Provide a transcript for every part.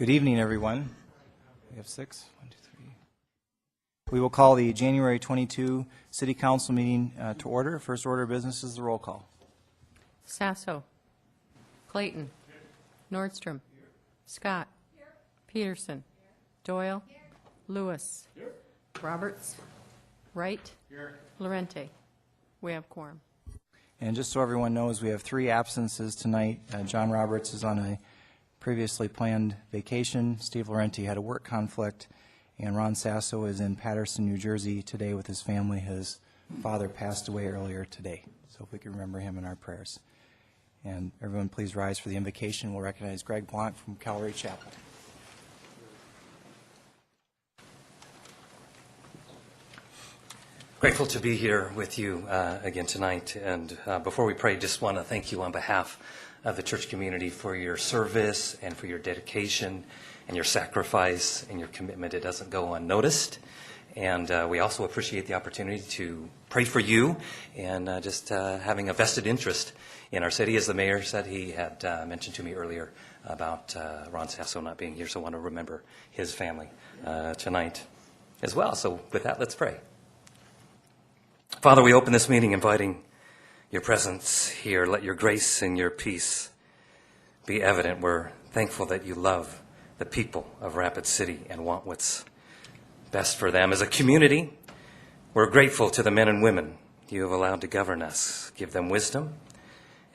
Good evening, everyone. We have 6. 1, 2, 3. We will call the January 22 City Council meeting to order. First order of business is the roll call. Sasso. Clayton. Nordstrom. Scott. Peterson. Doyle. Lewis. Roberts. Wright. Lorente. We have quorum. And just so everyone knows, we have 3 absences tonight. John Roberts is on a previously planned vacation. Steve Lorente had a work conflict. And Ron Sasso is in Patterson, New Jersey today with his family. His father passed away earlier today. So if we can remember him in our prayers. And everyone please rise for the invocation. We'll recognize Greg Blanc from Calvary Chapel. Grateful to be here with you again tonight. And before we pray, just want to thank you on behalf of the church community for your service and for your dedication and your sacrifice and your commitment. It doesn't go unnoticed. And we also appreciate the opportunity to pray for you and just having a vested interest in our city. As the mayor said, he had mentioned to me earlier about Ron Sasso not being here, so I want to remember his family tonight as well. So with that, let's pray. Father, we open this meeting inviting your presence here. Let your grace and your peace be evident. We're thankful that you love the people of Rapid City and want what's best for them. As a community, we're grateful to the men and women you have allowed to govern us. Give them wisdom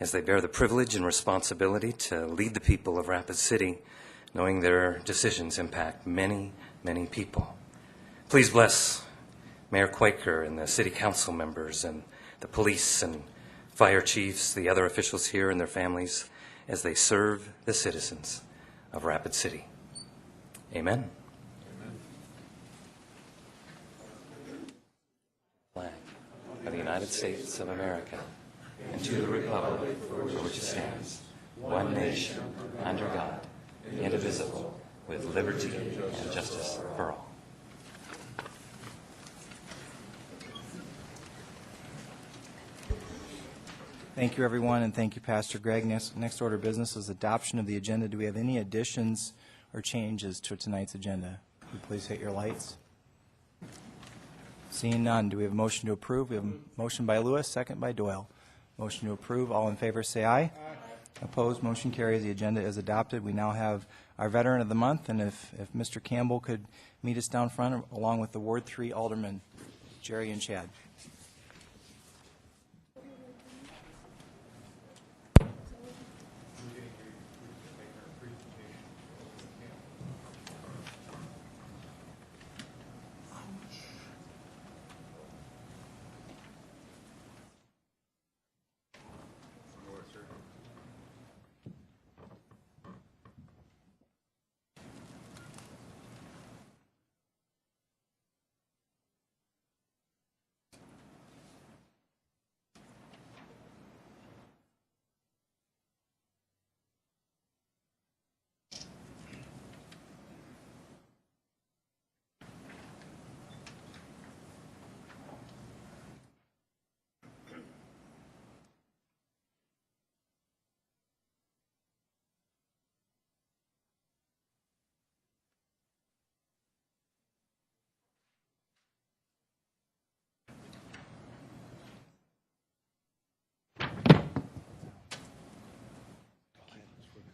as they bear the privilege and responsibility to lead the people of Rapid City, knowing their decisions impact many, many people. Please bless Mayor Quaker and the city council members and the police and fire chiefs, the other officials here and their families as they serve the citizens of Rapid City. Amen. Flag of the United States of America and to the republic for which it stands, one nation, under God, indivisible, with liberty and justice for all. Thank you, everyone, and thank you, Pastor Greg. Next order of business is adoption of the agenda. Do we have any additions or changes to tonight's agenda? Could you please hit your lights? Seeing none, do we have a motion to approve? We have a motion by Lewis, second by Doyle. Motion to approve. All in favor, say aye. Aye. Opposed, motion carries. The agenda is adopted. We now have our Veteran of the Month, and if Mr. Campbell could meet us down front, along with the Ward 3 Aldermen, Jerry and Chad.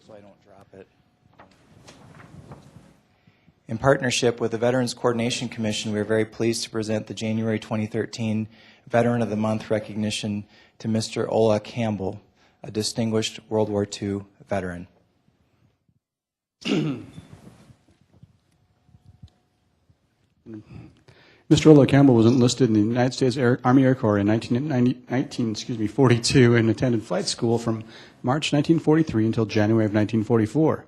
So I don't drop it. In partnership with the Veterans Coordination Commission, we are very pleased to present the January 2013 Veteran of the Month recognition to Mr. Ola Campbell, a distinguished World War II veteran. Mr. Ola Campbell was enlisted in the United States Army Air Corps in 1942 and attended flight school from March 1943 until January of 1944.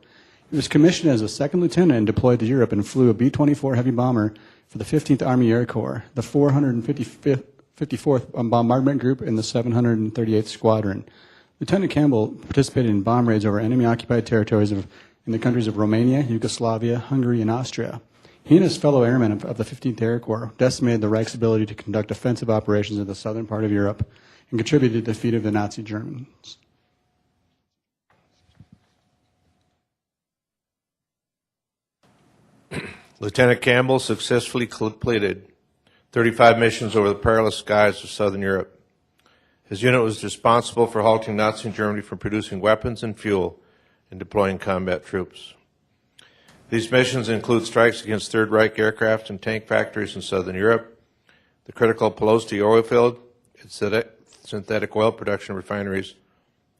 He was commissioned as a second lieutenant and deployed to Europe and flew a B-24 heavy bomber for the 15th Army Air Corps, the 454th Bombardment Group, and the 738th Squadron. Lieutenant Campbell participated in bomb raids over enemy-occupied territories in the countries of Romania, Yugoslavia, Hungary, and Austria. He and his fellow airmen of the 15th Air Corps decimated the Reich's ability to conduct offensive operations in the southern part of Europe and contributed to the defeat of the Nazi Germans. Lieutenant Campbell successfully completed 35 missions over the perilous skies of southern Europe. His unit was responsible for halting Nazi Germany from producing weapons and fuel and deploying combat troops. These missions include strikes against Third Reich aircraft and tank factories in southern Europe, the critical Polosti oil field, and synthetic oil production refineries,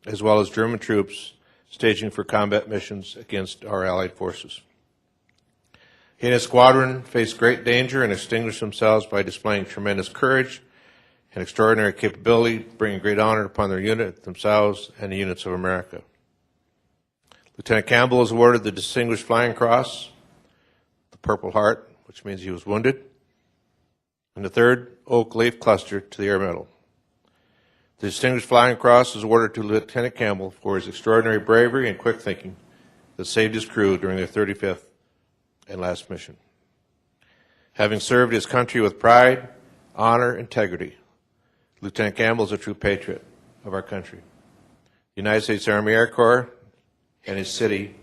as well as German troops staging for combat missions against our allied forces. He and his squadron faced great danger and extinguished themselves by displaying tremendous courage and extraordinary capability, bringing great honor upon their unit, themselves, and the units of America. Lieutenant Campbell was awarded the Distinguished Flying Cross, the Purple Heart, which means he was wounded, and the third Oak Leaf Cluster to the Air Medal. The Distinguished Flying Cross was awarded to Lieutenant Campbell for his extraordinary bravery and quick thinking that saved his crew during their 35th and last mission. Having served his country with pride, honor, integrity, Lieutenant Campbell is a true patriot of our country, the United States Army Air Corps, and his city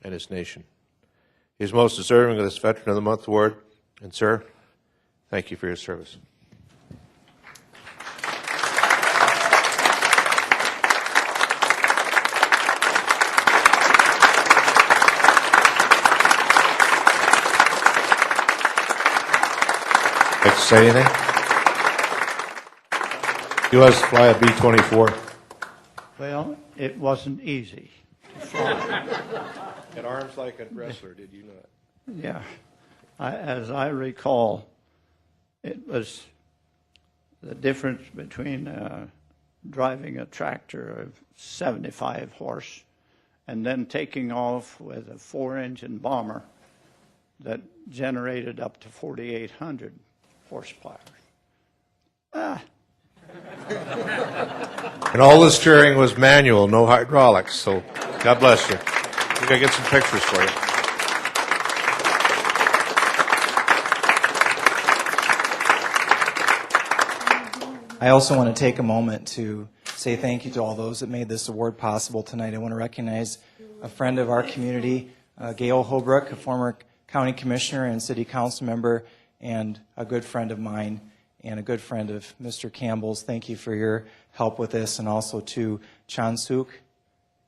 and his nation. He is most deserving of this Veteran of the Month award. And, sir, thank you for your service. Like to say anything? He was to fly a B-24. Well, it wasn't easy to fly. Had arms like a wrestler, did you not? Yeah. As I recall, it was the difference between driving a tractor of 75 horse and then taking off with a 4-engine bomber that generated up to 4,800 horsepower. And all the steering was manual, no hydraulics, so God bless you. We gotta get some pictures for you. I also want to take a moment to say thank you to all those that made this award possible tonight. I want to recognize a friend of our community, Gail Holbrook, a former county commissioner and city council member, and a good friend of mine and a good friend of Mr. Campbell's. Thank you for your help with this, and also to Chan Suk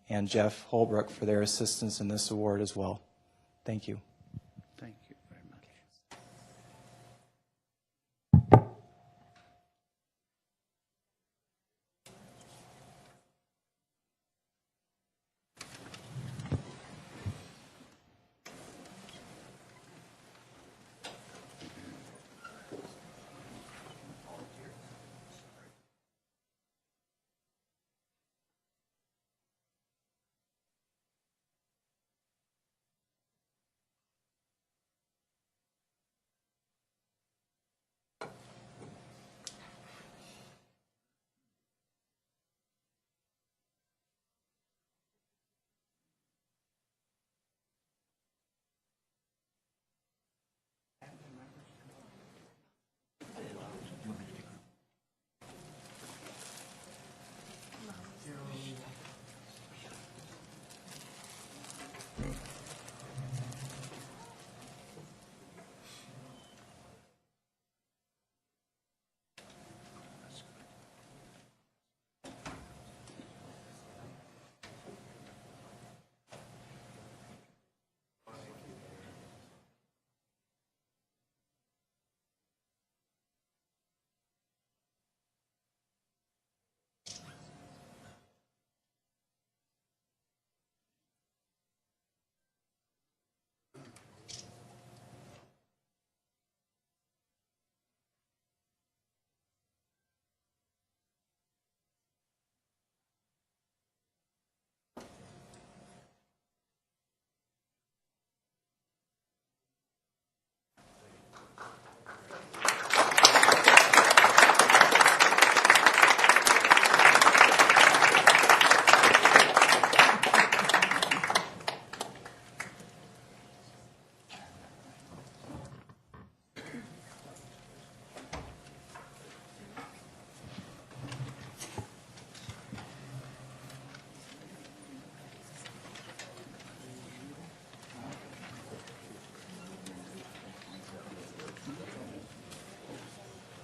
and Jeff Holbrook for their assistance in this award as well. Thank you. Thank you very much.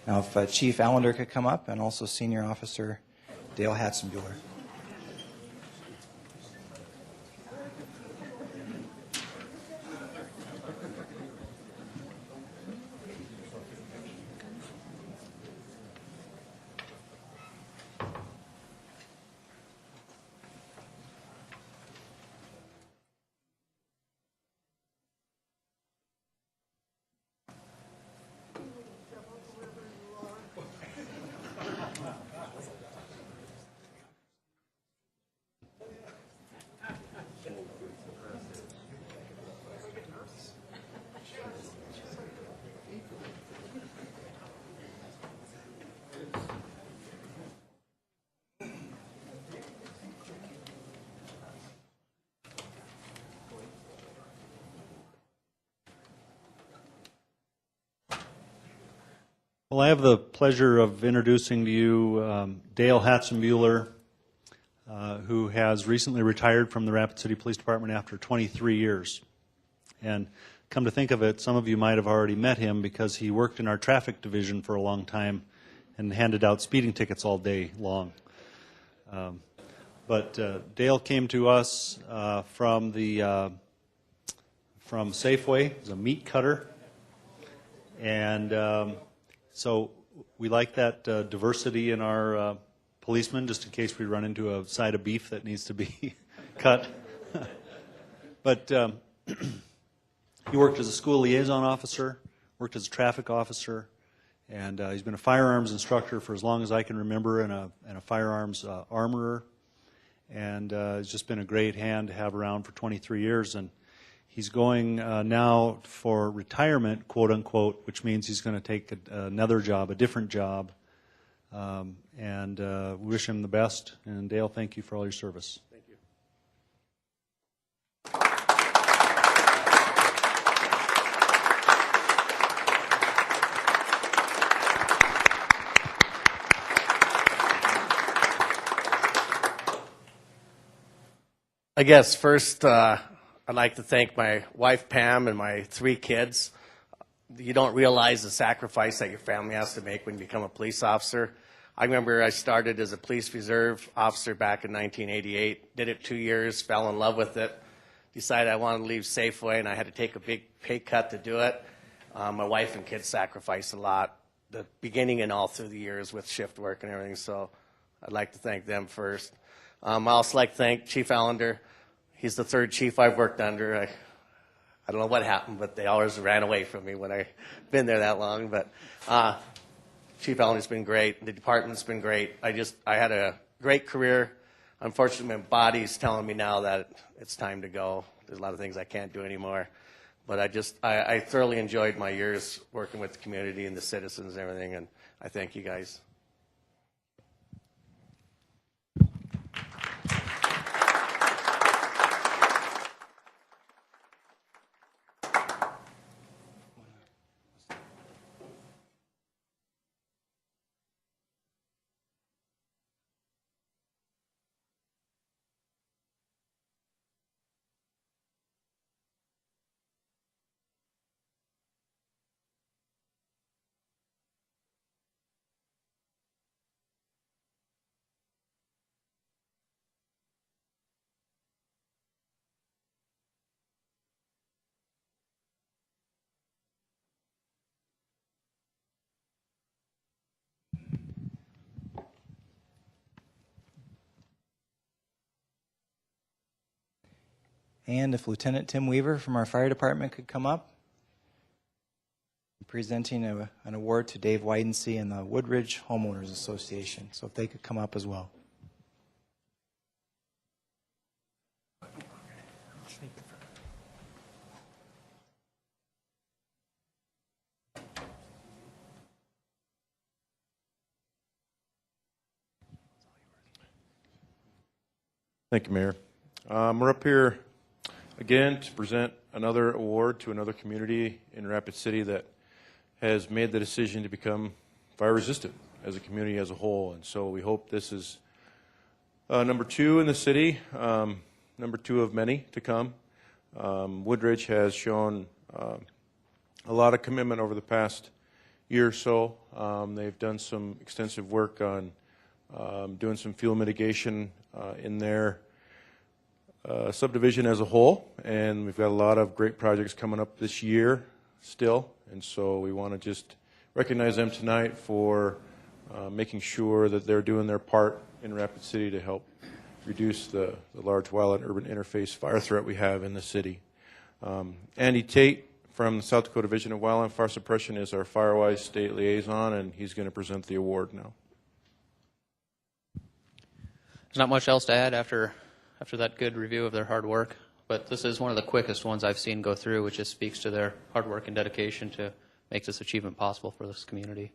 Now, if Chief Allender could come up, and also Senior Officer Dale Hatzenbuehler. Well, I have the pleasure of introducing to you Dale Hatzenbuehler, who has recently retired from the Rapid City Police Department after 23 years. And come to think of it, some of you might have already met him because he worked in our traffic division for a long time and handed out speeding tickets all day long. But Dale came to us from Safeway as a meat cutter, and so we like that diversity in our policemen, just in case we run into a side of beef that needs to be cut. But he worked as a school liaison officer, worked as a traffic officer, and he's been a firearms instructor for as long as I can remember, and a firearms armorer. And he's just been a great hand to have around for 23 years. And he's going now for retirement, quote unquote, which means he's going to take another job, a different job. And we wish him the best. And Dale, thank you for all your service. Thank you. I guess first I'd like to thank my wife Pam and my 3 kids. You don't realize the sacrifice that your family has to make when you become a police officer. I remember I started as a police reserve officer back in 1988, did it 2 years, fell in love with it, decided I wanted to leave Safeway, and I had to take a big pay cut to do it. My wife and kids sacrificed a lot, the beginning and all through the years with shift work and everything, so I'd like to thank them first. I also like to thank Chief Allender. He's the 3rd chief I've worked under. I don't know what happened, but they always ran away from me when I've been there that long. But Chief Allender's been great. The department's been great. I had a great career. Unfortunately, my body's telling me now that it's time to go. There's a lot of things I can't do anymore. But I thoroughly enjoyed my years working with the community and the citizens and everything, and I thank you guys. And if Lieutenant Tim Weaver from our fire department could come up, presenting an award to Dave Widensee and the Woodridge Homeowners Association. So if they could come up as well. Thank you, Mayor. We're up here again to present another award to another community in Rapid City that has made the decision to become fire resistant as a community as a whole. And so we hope this is number 2 in the city, number 2 of many to come. Woodridge has shown a lot of commitment over the past year or so. They've done some extensive work on doing some fuel mitigation in their subdivision as a whole, and we've got a lot of great projects coming up this year still, and so we want to just recognize them tonight for making sure that they're doing their part in Rapid City to help reduce the large wildland-urban interface fire threat we have in the city. Andy Tate from the South Dakota Division of Wildland Fire Suppression is our Firewise State Liaison, and he's going to present the award now. There's not much else to add after that good review of their hard work, but this is one of the quickest ones I've seen go through, which just speaks to their hard work and dedication to make this achievement possible for this community.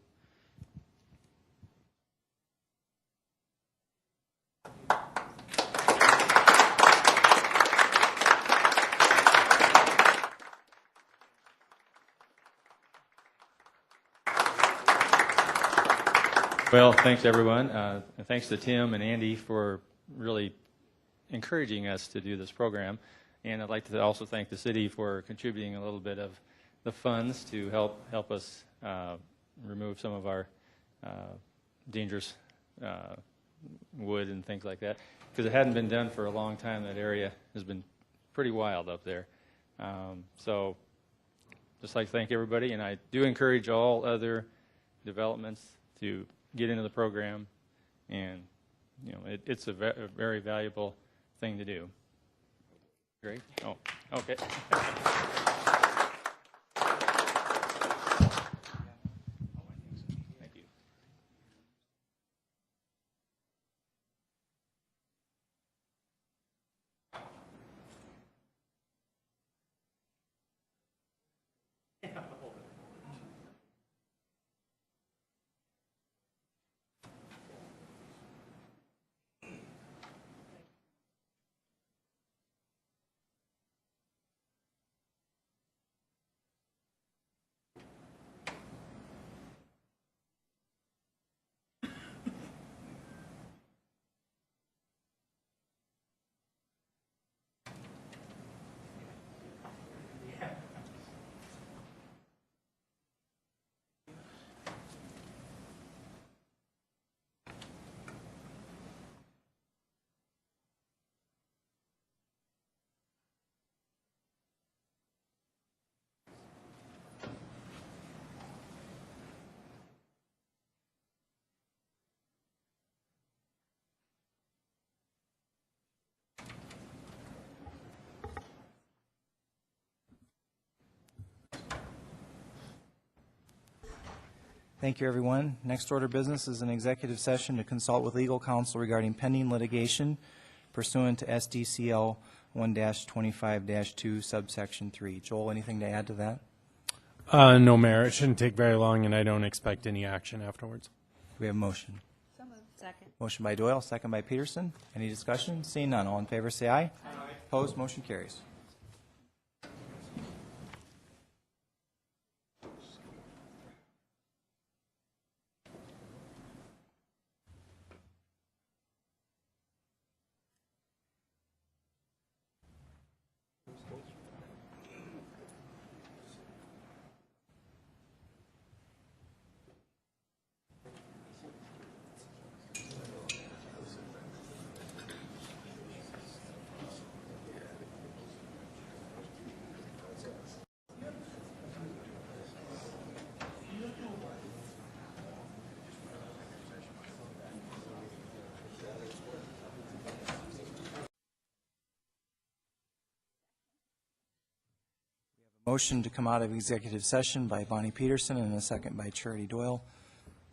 Well, thanks everyone. And thanks to Tim and Andy for really encouraging us to do this program. And I'd like to also thank the city for contributing a little bit of the funds to help us remove some of our dangerous wood and things like that. Because it hadn't been done for a long time. That area has been pretty wild up there. So just like to thank everybody. And I do encourage all other developments to get into the program, and it's a very valuable thing to do. Great. Oh, okay. Thank you. Thank you, everyone. Next order of business is an executive session to consult with legal counsel regarding pending litigation pursuant to SDCL 1-25-2 subsection 3. Joel, anything to add to that? No, Mayor. It shouldn't take very long, and I don't expect any action afterwards. We have a motion. So moved. Second. Motion by Doyle, second by Peterson. Any discussion? Seeing none. All in favor, say aye. Aye. Opposed? Motion carries. Motion to come out of executive session by Bonnie Peterson and a second by Charity Doyle.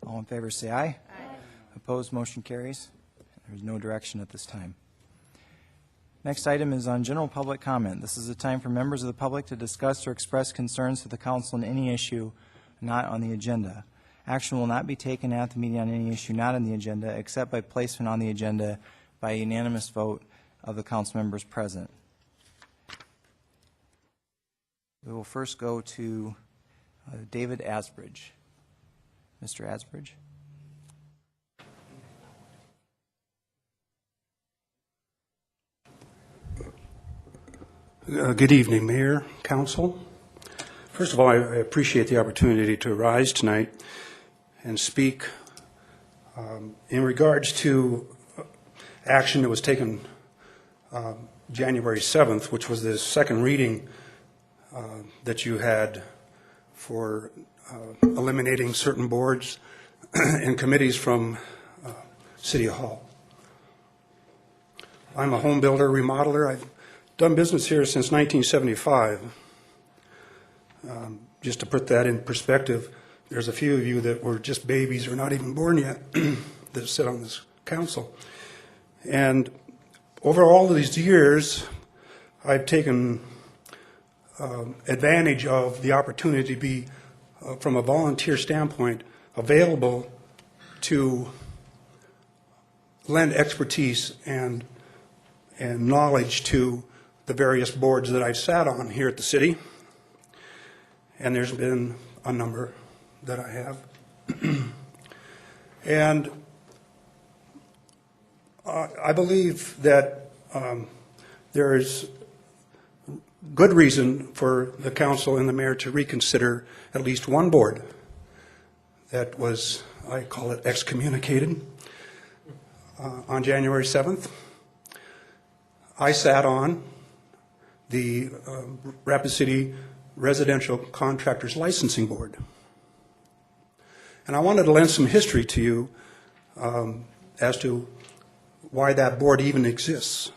All in favor say aye. Aye. Opposed, motion carries. There's no direction at this time. Next item is on general public comment. This is a time for members of the public to discuss or express concerns to the council on any issue not on the agenda. Action will not be taken at the meeting on any issue not on the agenda except by placement on the agenda by a unanimous vote of the council members present. We will first go to David Asbridge. Mr. Asbridge. Good evening, Mayor, Council. First of all, I appreciate the opportunity to rise tonight and speak in regards to action that was taken January 7th, which was the second reading that you had for eliminating certain boards and committees from City Hall. I'm a home builder, remodeler. I've done business here since 1975. Just to put that in perspective, there's a few of you that were just babies or not even born yet that sit on this council. And over all of these years, I've taken advantage of the opportunity to be, from a volunteer standpoint, available to lend expertise and knowledge to the various boards that I've sat on here at the city. And there's been a number that I have. And I believe that there is good reason for the council and the mayor to reconsider at least one board that was, I call it, excommunicated on January 7th. I sat on the Rapid City Residential Contractors Licensing Board. And I wanted to lend some history to you as to why that board even exists.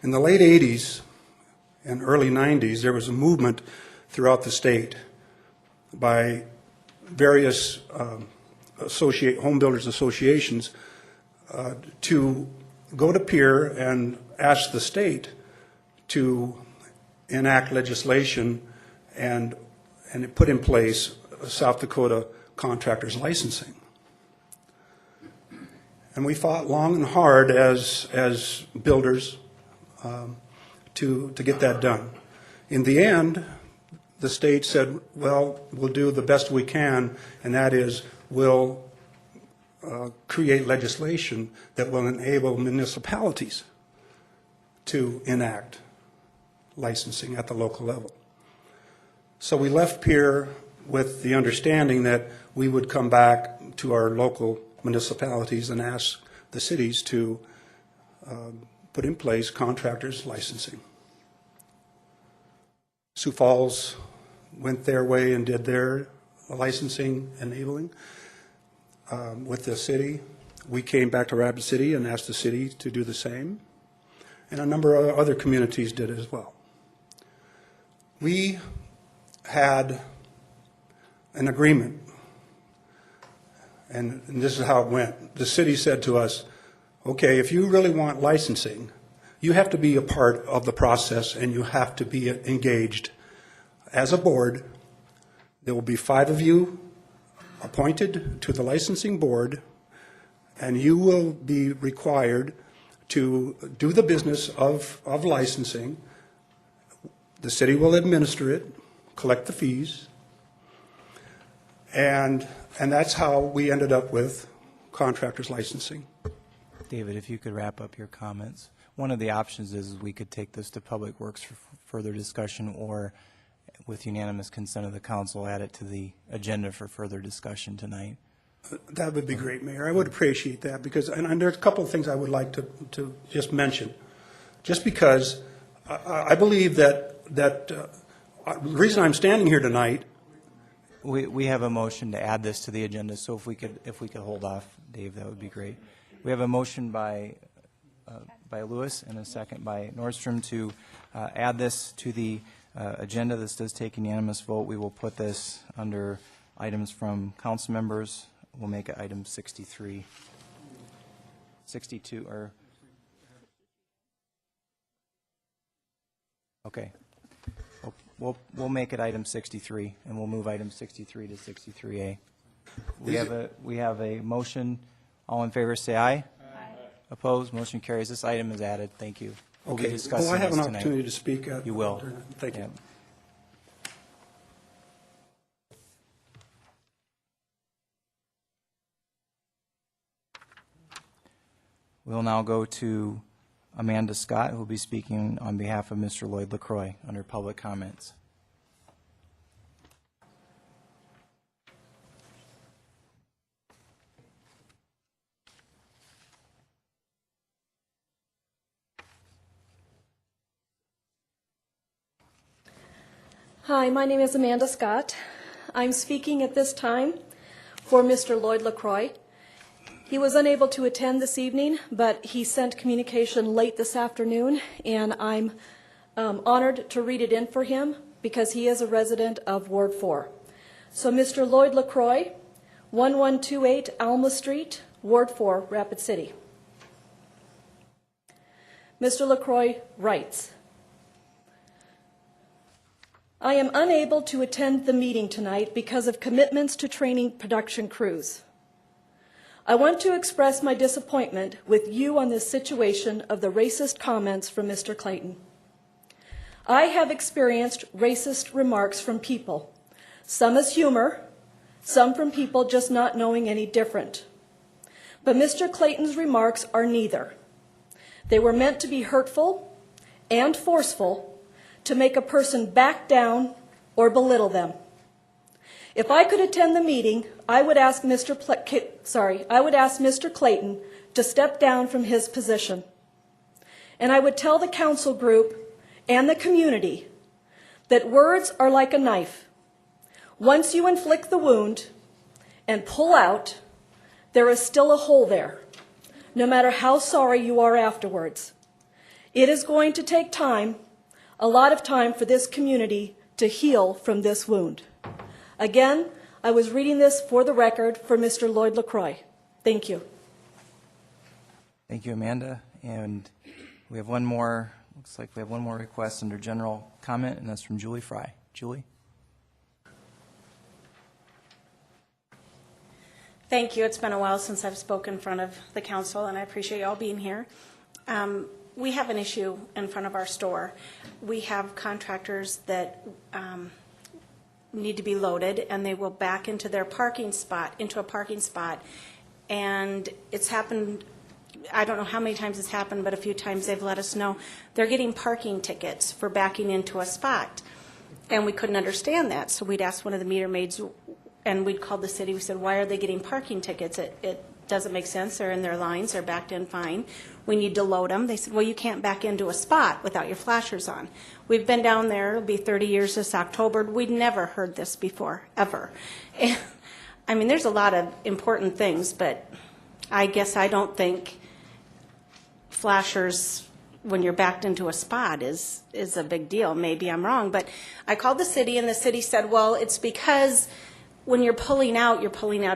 In the late 80s and early 90s, there was a movement throughout the state by various home builders associations to go to Pierre and ask the state to enact legislation and put in place South Dakota contractors licensing. And we fought long and hard as builders to get that done. In the end, the state said, well, we'll do the best we can, and that is we'll create legislation that will enable municipalities to enact licensing at the local level. So we left Pierre with the understanding that we would come back to our local municipalities and ask the cities to put in place contractors licensing. Sioux Falls went their way and did their licensing enabling with the city. We came back to Rapid City and asked the city to do the same, and a number of other communities did as well. We had an agreement, and this is how it went. The city said to us, okay, if you really want licensing, you have to be a part of the process and you have to be engaged. As a board, there will be 5 of you appointed to the licensing board, and you will be required to do the business of licensing. The city will administer it, collect the fees, and that's how we ended up with contractors licensing. David, if you could wrap up your comments. One of the options is we could take this to Public Works for further discussion, or with unanimous consent of the council, add it to the agenda for further discussion tonight. That would be great, Mayor. I would appreciate that, because, and there's a couple of things I would like to just mention. Just because I believe that the reason I'm standing here tonight. We have a motion to add this to the agenda, so if we could hold off, Dave, that would be great. We have a motion by Lewis and a second by Nordstrom to add this to the agenda. This does take unanimous vote. We will put this under items from council members. We'll make it item 63, 62, or okay. We'll make it item 63, and we'll move item 63 to 63A. We have a motion. All in favor, say aye. Aye. Opposed? Motion carries. This item is added. Thank you. We'll be discussing I have an this tonight. opportunity to speak. You will. Thank you. Yeah. We'll now go to Amanda Scott, who will be speaking on behalf of Mr. Lloyd LaCroix under public comments. Hi, my name is Amanda Scott. I'm speaking at this time for Mr. Lloyd LaCroix. He was unable to attend this evening, but he sent communication late this afternoon, and I'm honored to read it in for him because he is a resident of Ward 4. So Mr. Lloyd LaCroix, 1128 Alma Street, Ward 4, Rapid City. Mr. LaCroix writes, I am unable to attend the meeting tonight because of commitments to training production crews. I want to express my disappointment with you on this situation of the racist comments from Mr. Clayton. I have experienced racist remarks from people, some as humor, some from people just not knowing any different. But Mr. Clayton's remarks are neither. They were meant to be hurtful and forceful to make a person back down or belittle them. If I could attend the meeting, I would ask Mr. Clayton to step down from his position. And I would tell the council group and the community that words are like a knife. Once you inflict the wound and pull out, there is still a hole there, no matter how sorry you are afterwards. It is going to take time, a lot of time, for this community to heal from this wound. Again, I was reading this for the record for Mr. Lloyd LaCroix. Thank you. Thank you, Amanda. And we have one more, looks like we have one more request under general comment, and that's from Julie Fry. Julie? Thank you. It's been a while since I've spoken in front of the council, and I appreciate you all being here. We have an issue in front of our store. We have contractors that need to be loaded, and they will back into their parking spot, and it's happened, I don't know how many times it's happened, but a few times they've let us know they're getting parking tickets for backing into a spot, and we couldn't understand that, so we'd ask one of the meter maids, and we'd call the city. We said, why are they getting parking tickets? It doesn't make sense. They're in their lines. They're backed in fine. We need to load them. They said, well, you can't back into a spot without your flashers on. We've been down there. It'll be 30 years this October. We'd never heard this before, ever. And, I mean, there's a lot of important things, but I guess I don't think flashers when you're backed into a spot is a big deal. Maybe I'm wrong, but I called the city, and the city said, well, it's because when you're pulling out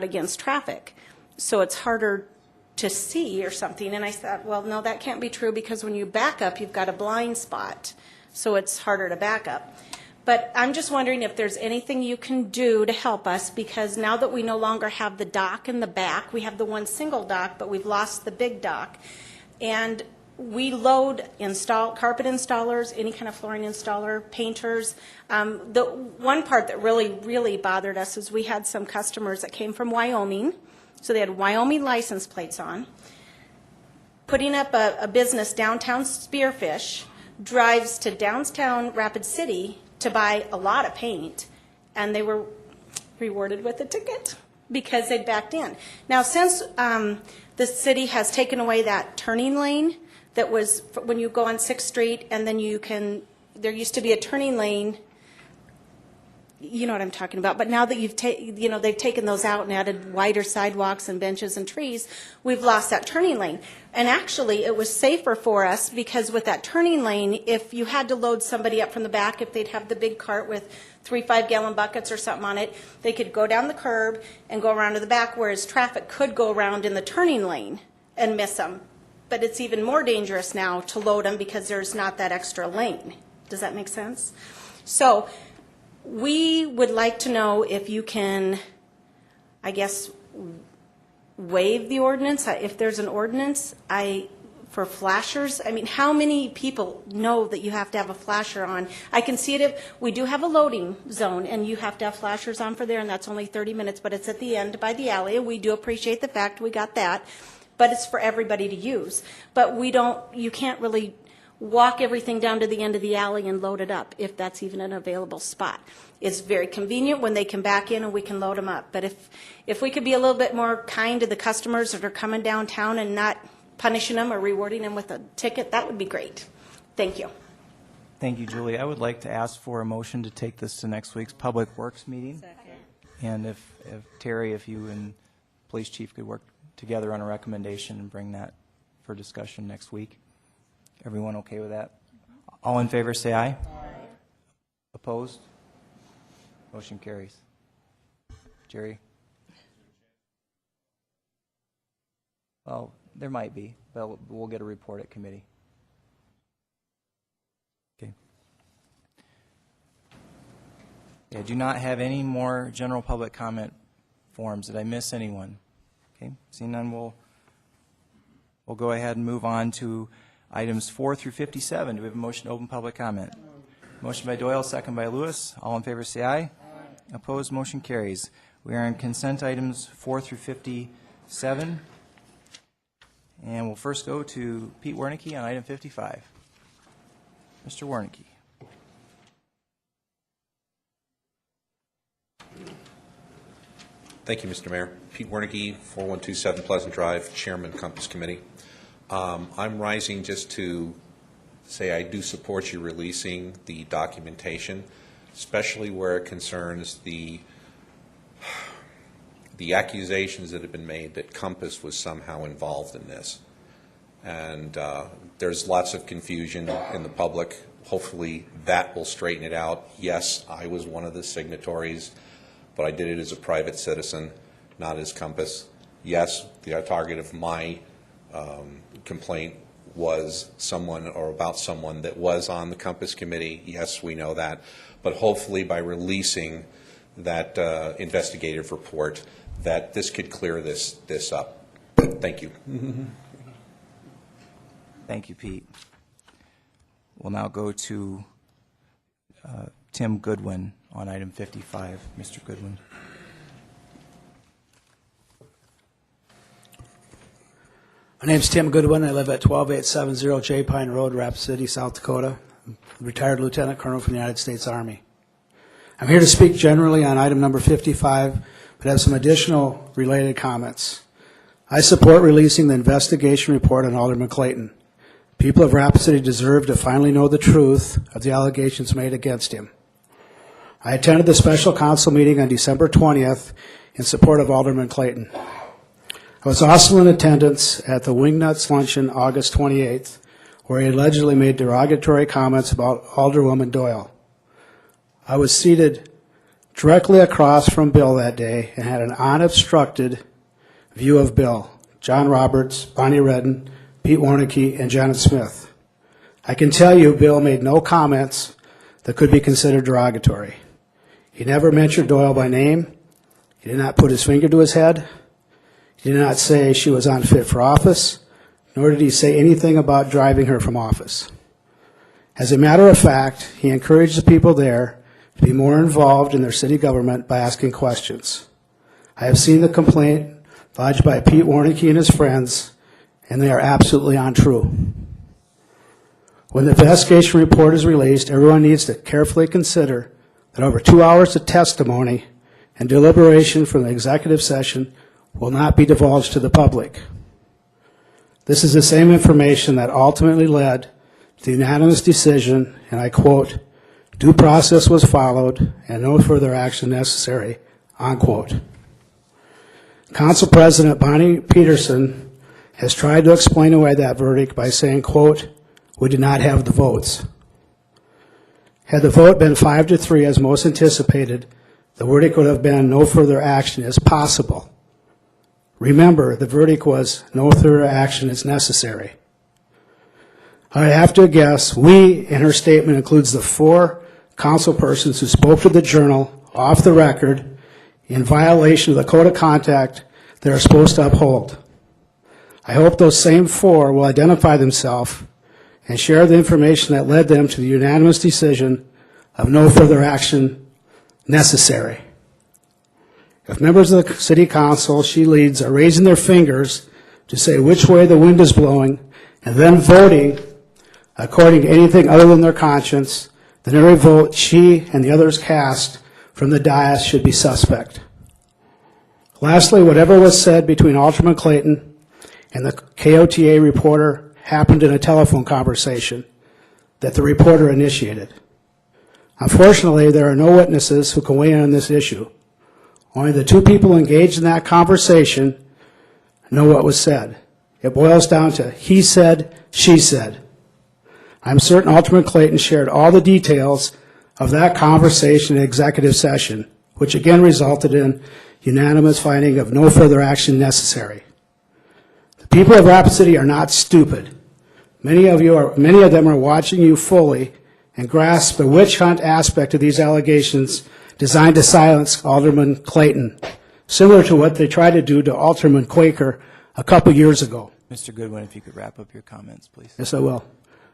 against traffic, so it's harder to see or something. And I thought, well, no, that can't be true, because when you back up, you've got a blind spot, so it's harder to back up. But I'm just wondering if there's anything you can do to help us, because now that we no longer have the dock in the back, we have the one single dock, but we've lost the big dock. And we load carpet installers, any kind of flooring installer, painters. The one part that really bothered us is we had some customers that came from Wyoming, so they had Wyoming license plates on, putting up a business downtown Spearfish, drives to downtown Rapid City to buy a lot of paint, and they were rewarded with a ticket because they'd backed in. Now, since the city has taken away that turning lane that was when you go on 6th Street, and then there used to be a turning lane, you know what I'm talking about, but now that they've taken those out and added wider sidewalks and benches and trees, we've lost that turning lane. And actually, it was safer for us, because with that turning lane, if you had to load somebody up from the back, if they'd have the big cart with 3 5-gallon buckets or something on it, they could go down the curb and go around to the back, whereas traffic could go around in the turning lane and miss them. But it's even more dangerous now to load them because there's not that extra lane. Does that make sense? So we would like to know if you can, I guess, waive the ordinance. If there's an ordinance for flashers, I mean, how many people know that you have to have a flasher on? I can see it if we do have a loading zone, and you have to have flashers on for there, and that's only 30 minutes, but it's at the end by the alley, and we do appreciate the fact we got that. But it's for everybody to use. But you can't really walk everything down to the end of the alley and load it up, if that's even an available spot. It's very convenient when they can back in and we can load them up. But if we could be a little bit more kind to the customers that are coming downtown and not punishing them or rewarding them with a ticket, that would be great. Thank you. Thank you, Julie. I would like to ask for a motion to take this to next week's Public Works meeting. And if Terry, if you and Police Chief could work together on a recommendation and bring that for discussion next week. Everyone okay with that? All in favor, say aye. Aye. Opposed? Motion carries. Jerry? Well, there might be, but we'll get a report at committee. Okay. I do not have any more general public comment forms. Did I miss anyone? Okay, seeing none, we'll go ahead and move on to items 4 through 57. Do we have a motion to open public comment? Motion by Doyle, second by Lewis. All in favor say aye. Aye. Opposed, motion carries. We are on consent items 4 through 57. And we'll first go to Pete Wernicke on item 55. Mr. Wernicke. Thank you, Mr. Mayor. Pete Wernicke, 4127 Pleasant Drive, Chairman, Compass Committee. I'm rising just to say I do support you releasing the documentation, especially where it concerns the accusations that have been made that Compass was somehow involved in this. And there's lots of confusion in the public. Hopefully that will straighten it out. Yes, I was one of the signatories, but I did it as a private citizen, not as Compass. Yes, the target of my complaint was someone or about someone that was on the Compass Committee. Yes, we know that. But hopefully by releasing that investigative report, that this could clear this up. Thank you. Thank you, Pete. We'll now go to Tim Goodwin on item 55. Mr. Goodwin. My name's Tim Goodwin. I live at 12870 J Pine Road, Rapid City, South Dakota. I'm a retired Lieutenant Colonel from the United States Army. I'm here to speak generally on item number 55, but have some additional related comments. I support releasing the investigation report on Alderman Clayton. People of Rapid City deserve to finally know the truth of the allegations made against him. I attended the special council meeting on December 20th in support of Alderman Clayton. I was also in attendance at the Wingnuts Luncheon August 28th, where he allegedly made derogatory comments about Alderwoman Doyle. I was seated directly across from Bill that day and had an unobstructed view of Bill, John Roberts, Bonnie Redden, Pete Wernicke, and Janet Smith. I can tell you Bill made no comments that could be considered derogatory. He never mentioned Doyle by name. He did not put his finger to his head. He did not say she was unfit for office, nor did he say anything about driving her from office. As a matter of fact, he encouraged the people there to be more involved in their city government by asking questions. I have seen the complaint lodged by Pete Wernicke and his friends, and they are absolutely untrue. When the investigation report is released, everyone needs to carefully consider that over 2 hours of testimony and deliberation from the executive session will not be divulged to the public. This is the same information that ultimately led to the unanimous decision, and I quote, "Due process was followed and no further action necessary," unquote. Council President Bonnie Peterson has tried to explain away that verdict by saying, quote, "We did not have the votes." Had the vote been 5-3 as most anticipated, the verdict would have been no further action is possible. Remember, the verdict was no further action is necessary. I have to guess we in her statement includes the 4 council persons who spoke to the Journal off the record in violation of the code of conduct they are supposed to uphold. I hope those same 4 will identify themselves and share the information that led them to the unanimous decision of no further action necessary. If members of the city council she leads are raising their fingers to say which way the wind is blowing and then voting according to anything other than their conscience, then every vote she and the others cast from the dais should be suspect. Lastly, whatever was said between Alderman Clayton and the KOTA reporter happened in a telephone conversation. that the reporter initiated. Unfortunately, there are no witnesses who can weigh in on this issue. Only the two people engaged in that conversation know what was said. It boils down to he said, she said. I'm certain Alderman Clayton shared all the details of that conversation in executive session, which again resulted in unanimous finding of no further action necessary. The people of Rapid City are not stupid. Many of them are watching you fully and grasp the witch hunt aspect of these allegations designed to silence Alderman Clayton, similar to what they tried to do to Alderman Quaker a couple years ago. Mr. Goodwin, if you could wrap up your comments, please. Yes, I will.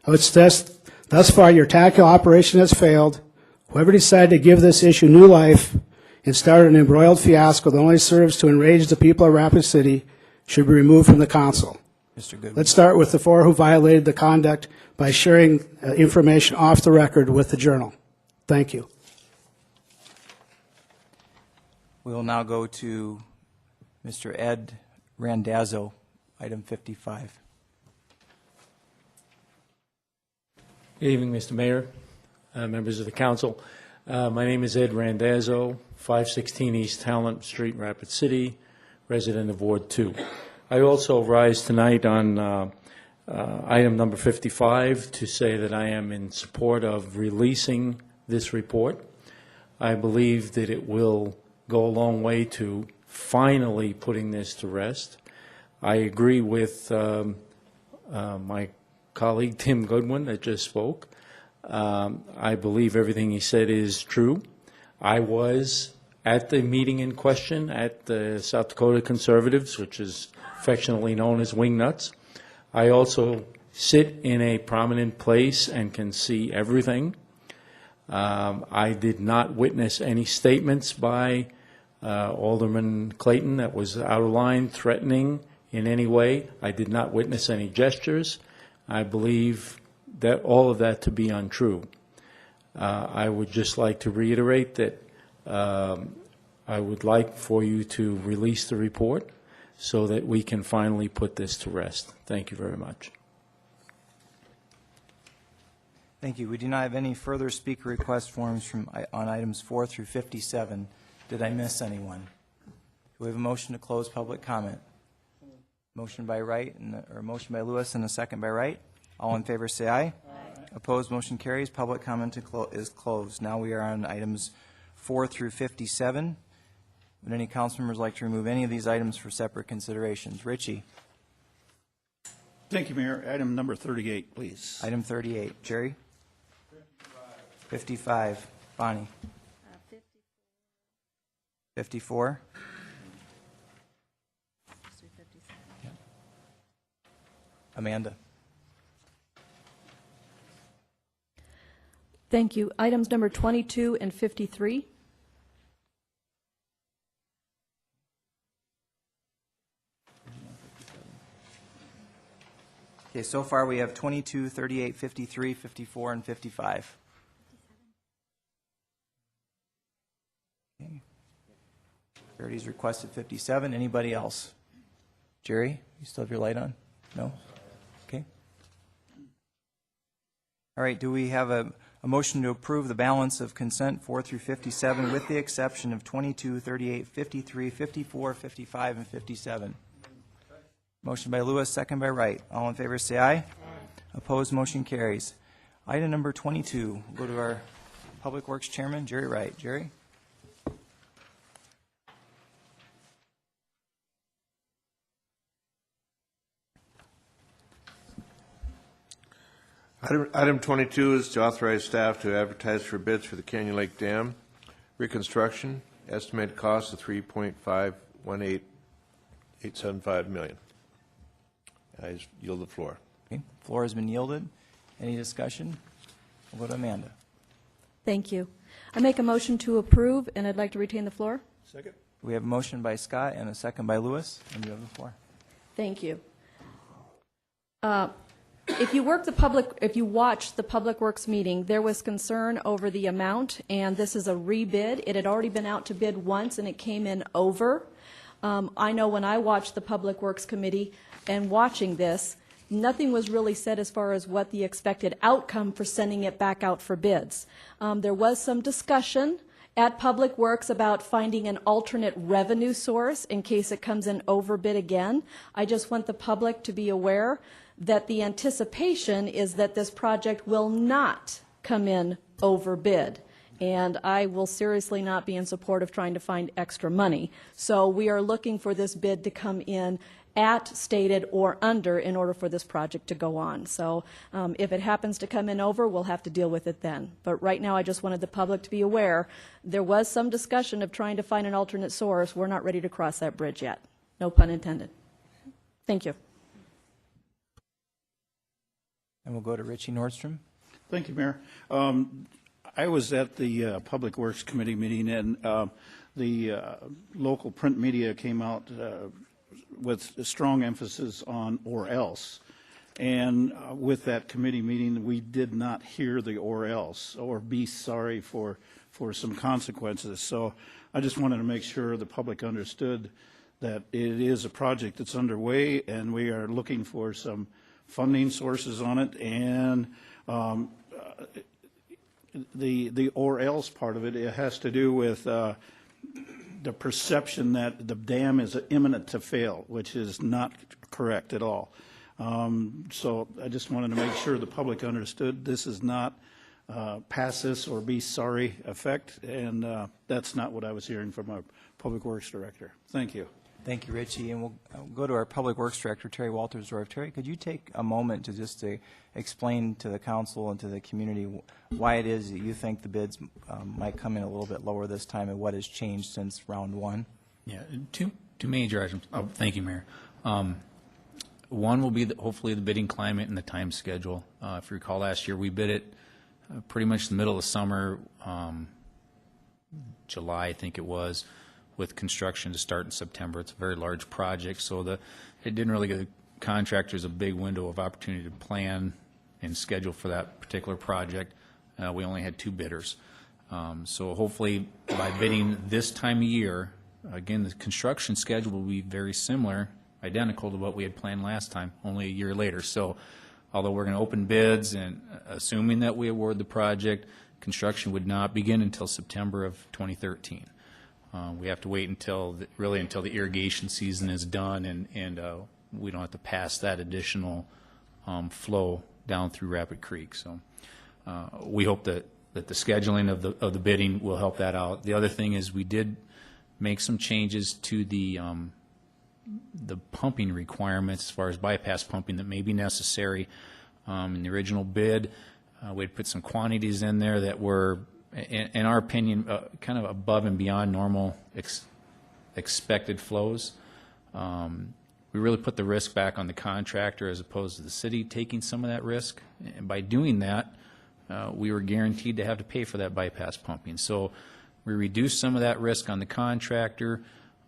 Thus far, your tactical operation has failed. Whoever decided to give this issue new life and start an embroiled fiasco that only serves to enrage the people of Rapid City should be removed from the council. Mr. Goodwin. Let's start with the four who violated the conduct by sharing information off the record with the Journal. Thank you. We will now go to Mr. Ed Randazzo, item 55. Good evening, Mr. Mayor, members of the council. My name is Ed Randazzo, 516 East Talent Street, Rapid City, resident of Ward 2. I also rise tonight on item number 55 to say that I am in support of releasing this report. I believe that it will go a long way to finally putting this to rest. I agree with my colleague Tim Goodwin that just spoke. I believe everything he said is true. I was at the meeting in question at the South Dakota Conservatives, which is affectionately known as Wingnuts. I also sit in a prominent place and can see everything. I did not witness any statements by Alderman Clayton that was out of line, threatening in any way. I did not witness any gestures. I believe that all of that to be untrue. I would just like to reiterate that I would like for you to release the report so that we can finally put this to rest. Thank you very much. Thank you. We do not have any further speaker request forms on items 4 through 57. Did I miss anyone? Do we have a motion to close public comment? Motion by Wright, or motion by Lewis and a second by Wright. All in favor say aye. Aye. Opposed, motion carries. Public comment is closed. Now we are on items 4 through 57. Would any council members like to remove any of these items for separate considerations? Richie. Thank you, Mayor. Item number 38, please. Item 38. Jerry? 55. Bonnie? 54. Amanda? Thank you. Items number 22 and 53. Okay, so far we have 22, 38, 53, 54, and 55. Okay. Charity's requested 57. Anybody else? Jerry, you still have your light on? No? Okay. All right, do we have a motion to approve the balance of consent 4 through 57 with the exception of 22, 38, 53, 54, 55, and 57? Motion by Lewis, second by Wright. All in favor say aye. Aye. Opposed, motion carries. Item number 22. We'll go to our Public Works Chairman, Jerry Wright. Jerry? Item 22 is to authorize staff to advertise for bids for the Canyon Lake Dam reconstruction. Estimated cost of $3.518875 million. I yield the floor. Okay. Floor has been yielded. Any discussion? We'll go to Amanda. Thank you. I make a motion to approve, and I'd like to retain the floor. Second. We have a motion by Scott and a second by Lewis, and you have the floor. Thank you. If you watch the Public Works meeting, there was concern over the amount, and this is a rebid. It had already been out to bid once, and it came in over. I know when I watched the Public Works Committee and watching this, nothing was really said as far as what the expected outcome for sending it back out for bids. There was some discussion at Public Works about finding an alternate revenue source in case it comes in overbid again. I just want the public to be aware that the anticipation is that this project will not come in overbid. And I will seriously not be in support of trying to find extra money. So we are looking for this bid to come in at stated or under in order for this project to go on. So if it happens to come in over, we'll have to deal with it then. But right now, I just wanted the public to be aware. There was some discussion of trying to find an alternate source. We're not ready to cross that bridge yet. No pun intended. Thank you. And we'll go to Richie Nordstrom. Thank you, Mayor. I was at the Public Works Committee meeting, and the local print media came out with a strong emphasis on or else. And with that committee meeting, we did not hear the or else, or be sorry for some consequences. So I just wanted to make sure the public understood that it is a project that's underway, and we are looking for some funding sources on it. And the or else part of it, it has to do with the perception that the dam is imminent to fail, which is not correct at all. So I just wanted to make sure the public understood this is not pass this or be sorry effect, and that's not what I was hearing from our Public Works Director. Thank you. Thank you, Richie. And we'll go to our Public Works Director, Terry Waltersdorf. Terry, could you take a moment to just to explain to the council and to the community why it is that you think the bids might come in a little bit lower this time and what has changed since round one? Yeah, two major items. Oh, thank you, Mayor. One will be hopefully the bidding climate and the time schedule. If you recall, last year we bid it pretty much in the middle of summer, July, I think it was, with construction to start in September. It's a very large project, so it didn't really give the contractors a big window of opportunity to plan and schedule for that particular project. We only had 2 bidders. So hopefully by bidding this time of year, again, the construction schedule will be very similar, identical to what we had planned last time, only a year later. So although we're going to open bids and assuming that we award the project, construction would not begin until September of 2013. We have to wait until the irrigation season is done, and we don't have to pass that additional flow down through Rapid Creek. So we hope that the scheduling of the bidding will help that out. The other thing is we did make some changes to the pumping requirements as far as bypass pumping that may be necessary. In the original bid, we had put some quantities in there that were, in our opinion, kind of above and beyond normal expected flows. We really put the risk back on the contractor as opposed to the city taking some of that risk. And by doing that, we were guaranteed to have to pay for that bypass pumping. So we reduced some of that risk on the contractor.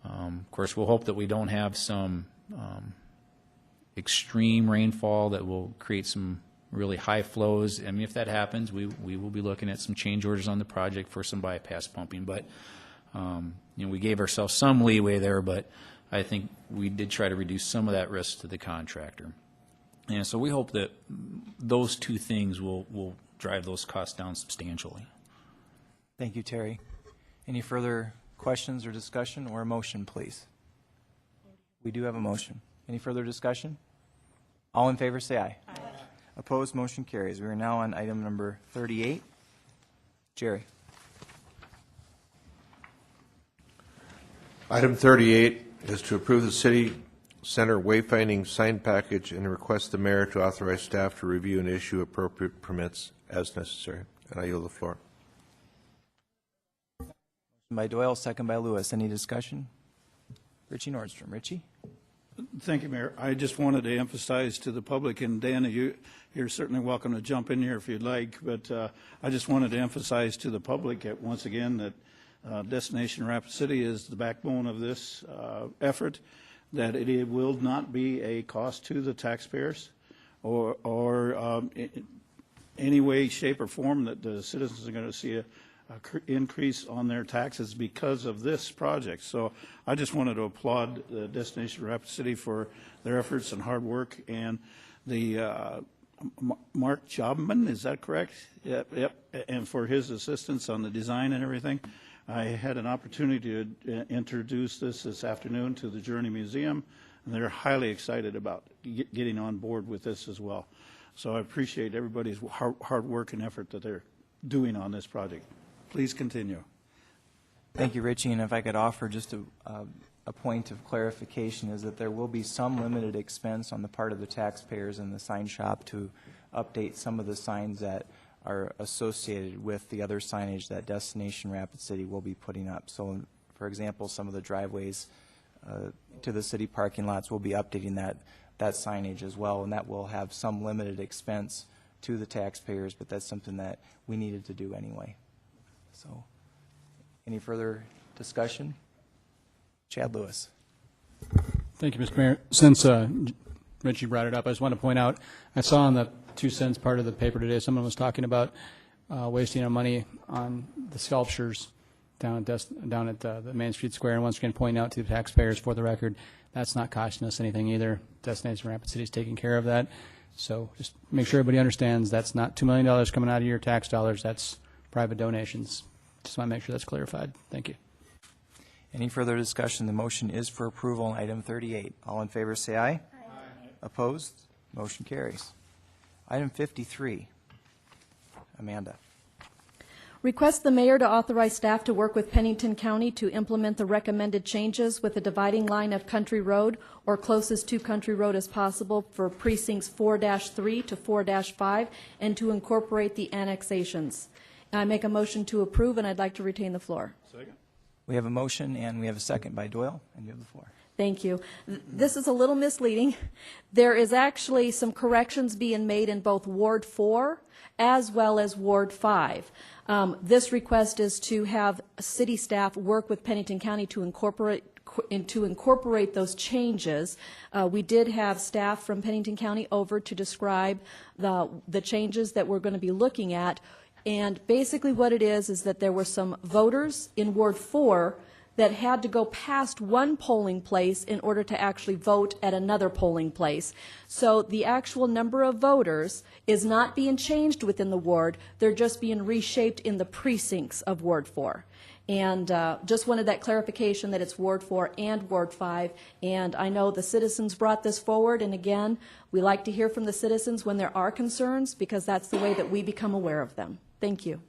Of course, we'll hope that we don't have some extreme rainfall that will create some really high flows. I mean, if that happens, we will be looking at some change orders on the project for some bypass pumping. But we gave ourselves some leeway there, but I think we did try to reduce some of that risk to the contractor. And so we hope that those 2 things will drive those costs down substantially. Thank you, Terry. Any further questions or discussion or a motion, please? We do have a motion. Any further discussion? All in favor say aye. Aye. Opposed, motion carries. We are now on item number 38. Jerry. Item 38 is to approve the city center wayfinding sign package and request the mayor to authorize staff to review and issue appropriate permits as necessary. And I yield the floor. Motion by Doyle, second by Lewis. Any discussion? Richie Nordstrom. Richie? Thank you, Mayor. I just wanted to emphasize to the public, and Dana, you're certainly welcome to jump in here if you'd like, but I just wanted to emphasize to the public once again that Destination Rapid City is the backbone of this effort, that it will not be a cost to the taxpayers or any way, shape, or form that the citizens are going to see increase on their taxes because of this project. So I just wanted to applaud Destination Rapid City for their efforts and hard work, and the Mark Jobman, is that correct? Yep. And for his assistance on the design and everything. I had an opportunity to introduce this afternoon to the Journey Museum, and they're highly excited about getting on board with this as well. So I appreciate everybody's hard work and effort that they're doing on this project. Please continue. Thank you, Richie. And if I could offer just a point of clarification, is that there will be some limited expense on the part of the taxpayers in the sign shop to update some of the signs that are associated with the other signage that Destination Rapid City will be putting up. So, for example, some of the driveways to the city parking lots will be updating that signage as well, and that will have some limited expense to the taxpayers, but that's something that we needed to do anyway. So, any further discussion? Chad Lewis. Thank you, Mr. Mayor. Since Richie brought it up, I just want to point out, I saw on the 2 cents part of the paper today, someone was talking about wasting our money on the sculptures down at the Main Street Square, and once again pointing out to the taxpayers, for the record, that's not costing us anything either. Destination Rapid City is taking care of that. So just make sure everybody understands that's not $2 million coming out of your tax dollars, that's private donations. Just want to make sure that's clarified. Thank you. Any further discussion? The motion is for approval on item 38. All in favor say aye. Aye. Opposed? Motion carries. Item 53. Amanda. Request the mayor to authorize staff to work with Pennington County to implement the recommended changes with the dividing line of Country Road or closest to Country Road as possible for precincts 4-3 to 4-5 and to incorporate the annexations. I make a motion to approve, and I'd like to retain the floor. Second. We have a motion and we have a second by Doyle, and you have the floor. Thank you. This is a little misleading. There is actually some corrections being made in both Ward 4 as well as Ward 5. This request is to have city staff work with Pennington County to incorporate those changes. We did have staff from Pennington County over to describe the changes that we're going to be looking at. And basically what it is that there were some voters in Ward 4 that had to go past one polling place in order to actually vote at another polling place. So the actual number of voters is not being changed within the ward, they're just being reshaped in the precincts of Ward 4. And just wanted that clarification that it's Ward 4 and Ward 5. And I know the citizens brought this forward, and again, we like to hear from the citizens when there are concerns, because that's the way that we become aware of them. Thank you.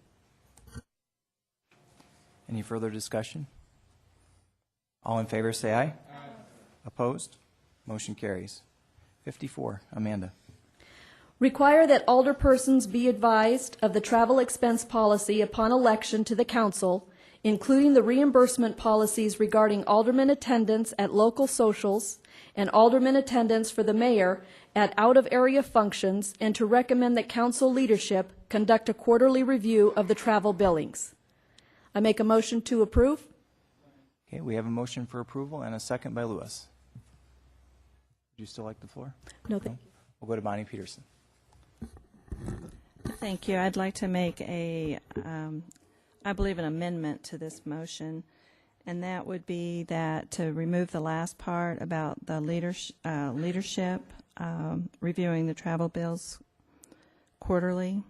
Any further discussion? All in favor say aye. Aye. Opposed? Motion carries. 54. Amanda. Require that alderpersons be advised of the travel expense policy upon election to the council, including the reimbursement policies regarding alderman attendance at local socials and alderman attendance for the mayor at out-of-area functions, and to recommend that council leadership conduct a quarterly review of the travel billings. I make a motion to approve. Okay, we have a motion for approval and a second by Lewis. Would you still like the floor? No, thank you. We'll go to Bonnie Peterson. Thank you. I'd like to make I believe, an amendment to this motion, and that would be that to remove the last part about the leadership reviewing the travel bills quarterly.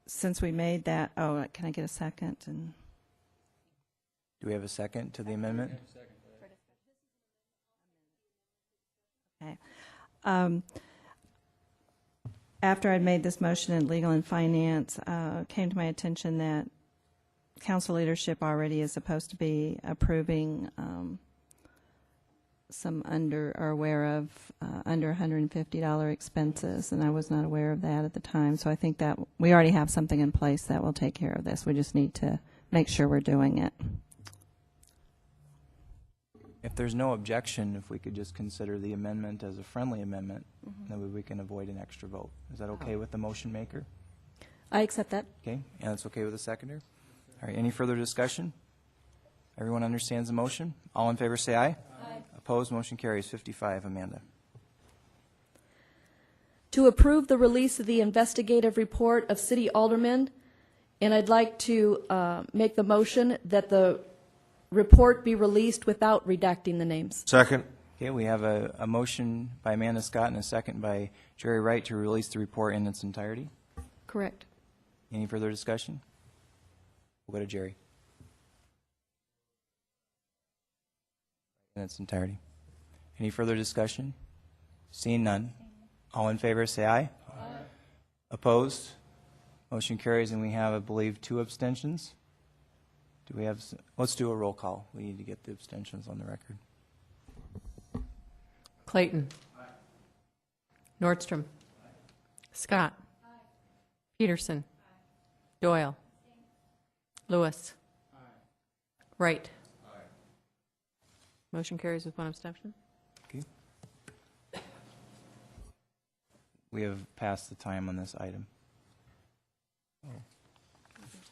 Since we made that, can I get a second? And do we have a second to the amendment? Okay. After I'd made this motion in Legal and Finance, came to my attention that council leadership already is supposed to be approving some under $150 expenses, and I was not aware of that at the time. So I think that we already have something in place that will take care of this. We just need to make sure we're doing it. If there's no objection, if we could just consider the amendment as a friendly amendment, then we can avoid an extra vote. Is that okay with the motion maker? I accept that. Okay, and it's okay with the seconder? All right, any further discussion? Everyone understands the motion? All in favor say aye. Aye. Opposed, motion carries. 55, Amanda. To approve the release of the investigative report of city aldermen And I'd like to make the motion that the report be released without redacting the names. Second. Okay, we have a motion by Amanda Scott and a second by Jerry Wright to release the report in its entirety. Correct. Any further discussion? We'll go to Jerry. In its entirety. Any further discussion? Seeing none. All in favor, say aye. Aye. Opposed? Motion carries, and we have, I believe, 2 abstentions. Do we have? Let's do a roll call. We need to get the abstentions on the record. Clayton. Nordstrom. Scott. Peterson. Doyle. Lewis. Wright. Motion carries with 1 abstention. Okay. We have passed the time on this item.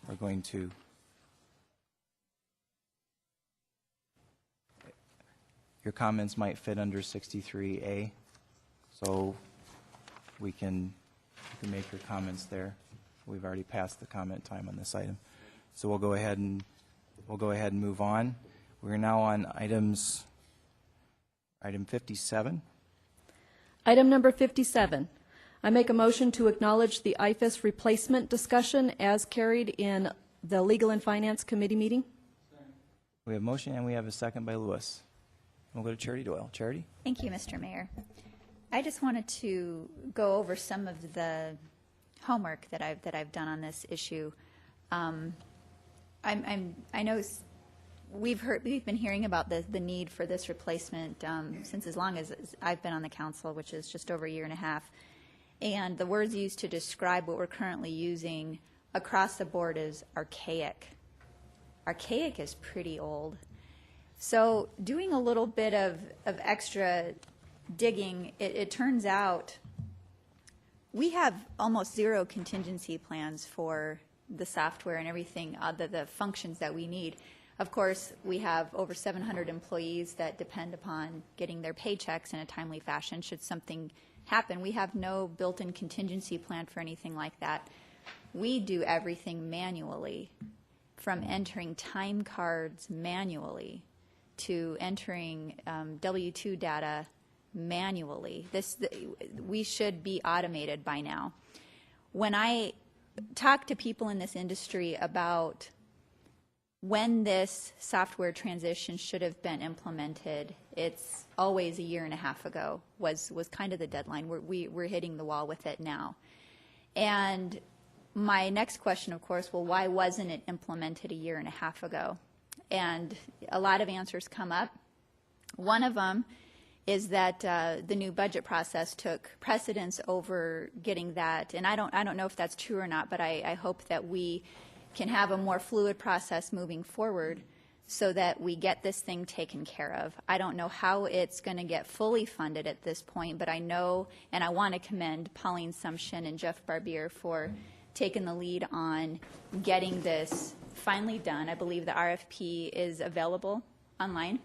We're going to your comments might fit under 63A, so we can you can make your comments there. We've already passed the comment time on this item, so we'll go ahead and move on. We're now on item 57. Item number 57. I make a motion to acknowledge the IFAS replacement discussion as carried in the Legal and Finance Committee meeting. We have a motion and we have a second by Lewis. We'll go to Charity Doyle. Charity? Thank you, Mr. Mayor. I just wanted to go over some of the homework that I've done on this issue. I know we've been hearing about the need for this replacement since as long as I've been on the council, which is just over a year and a half. And the words used to describe what we're currently using across the board is archaic. Archaic is pretty old. So doing a little bit of extra digging, it turns out we have almost 0 contingency plans for the software and everything, the functions that we need. Of course, we have over 700 employees that depend upon getting their paychecks in a timely fashion should something happen. We have no built-in contingency plan for anything like that. We do everything manually, from entering time cards manually to entering W-2 data manually. We should be automated by now. When I talk to people in this industry about when this software transition should have been implemented, it's always a year and a half ago was kind of the deadline. We're hitting the wall with it now. And my next question, of course, well, why wasn't it implemented a year and a half ago? And a lot of answers come up. One of them is that the new budget process took precedence over getting that. And I don't know if that's true or not, but I hope that we can have a more fluid process moving forward so that we get this thing taken care of. I don't know how it's going to get fully funded at this point, but I know, and I want to commend Pauline Sumption and Jeff Barbier for taking the lead on getting this finally done. I believe the RFP is available online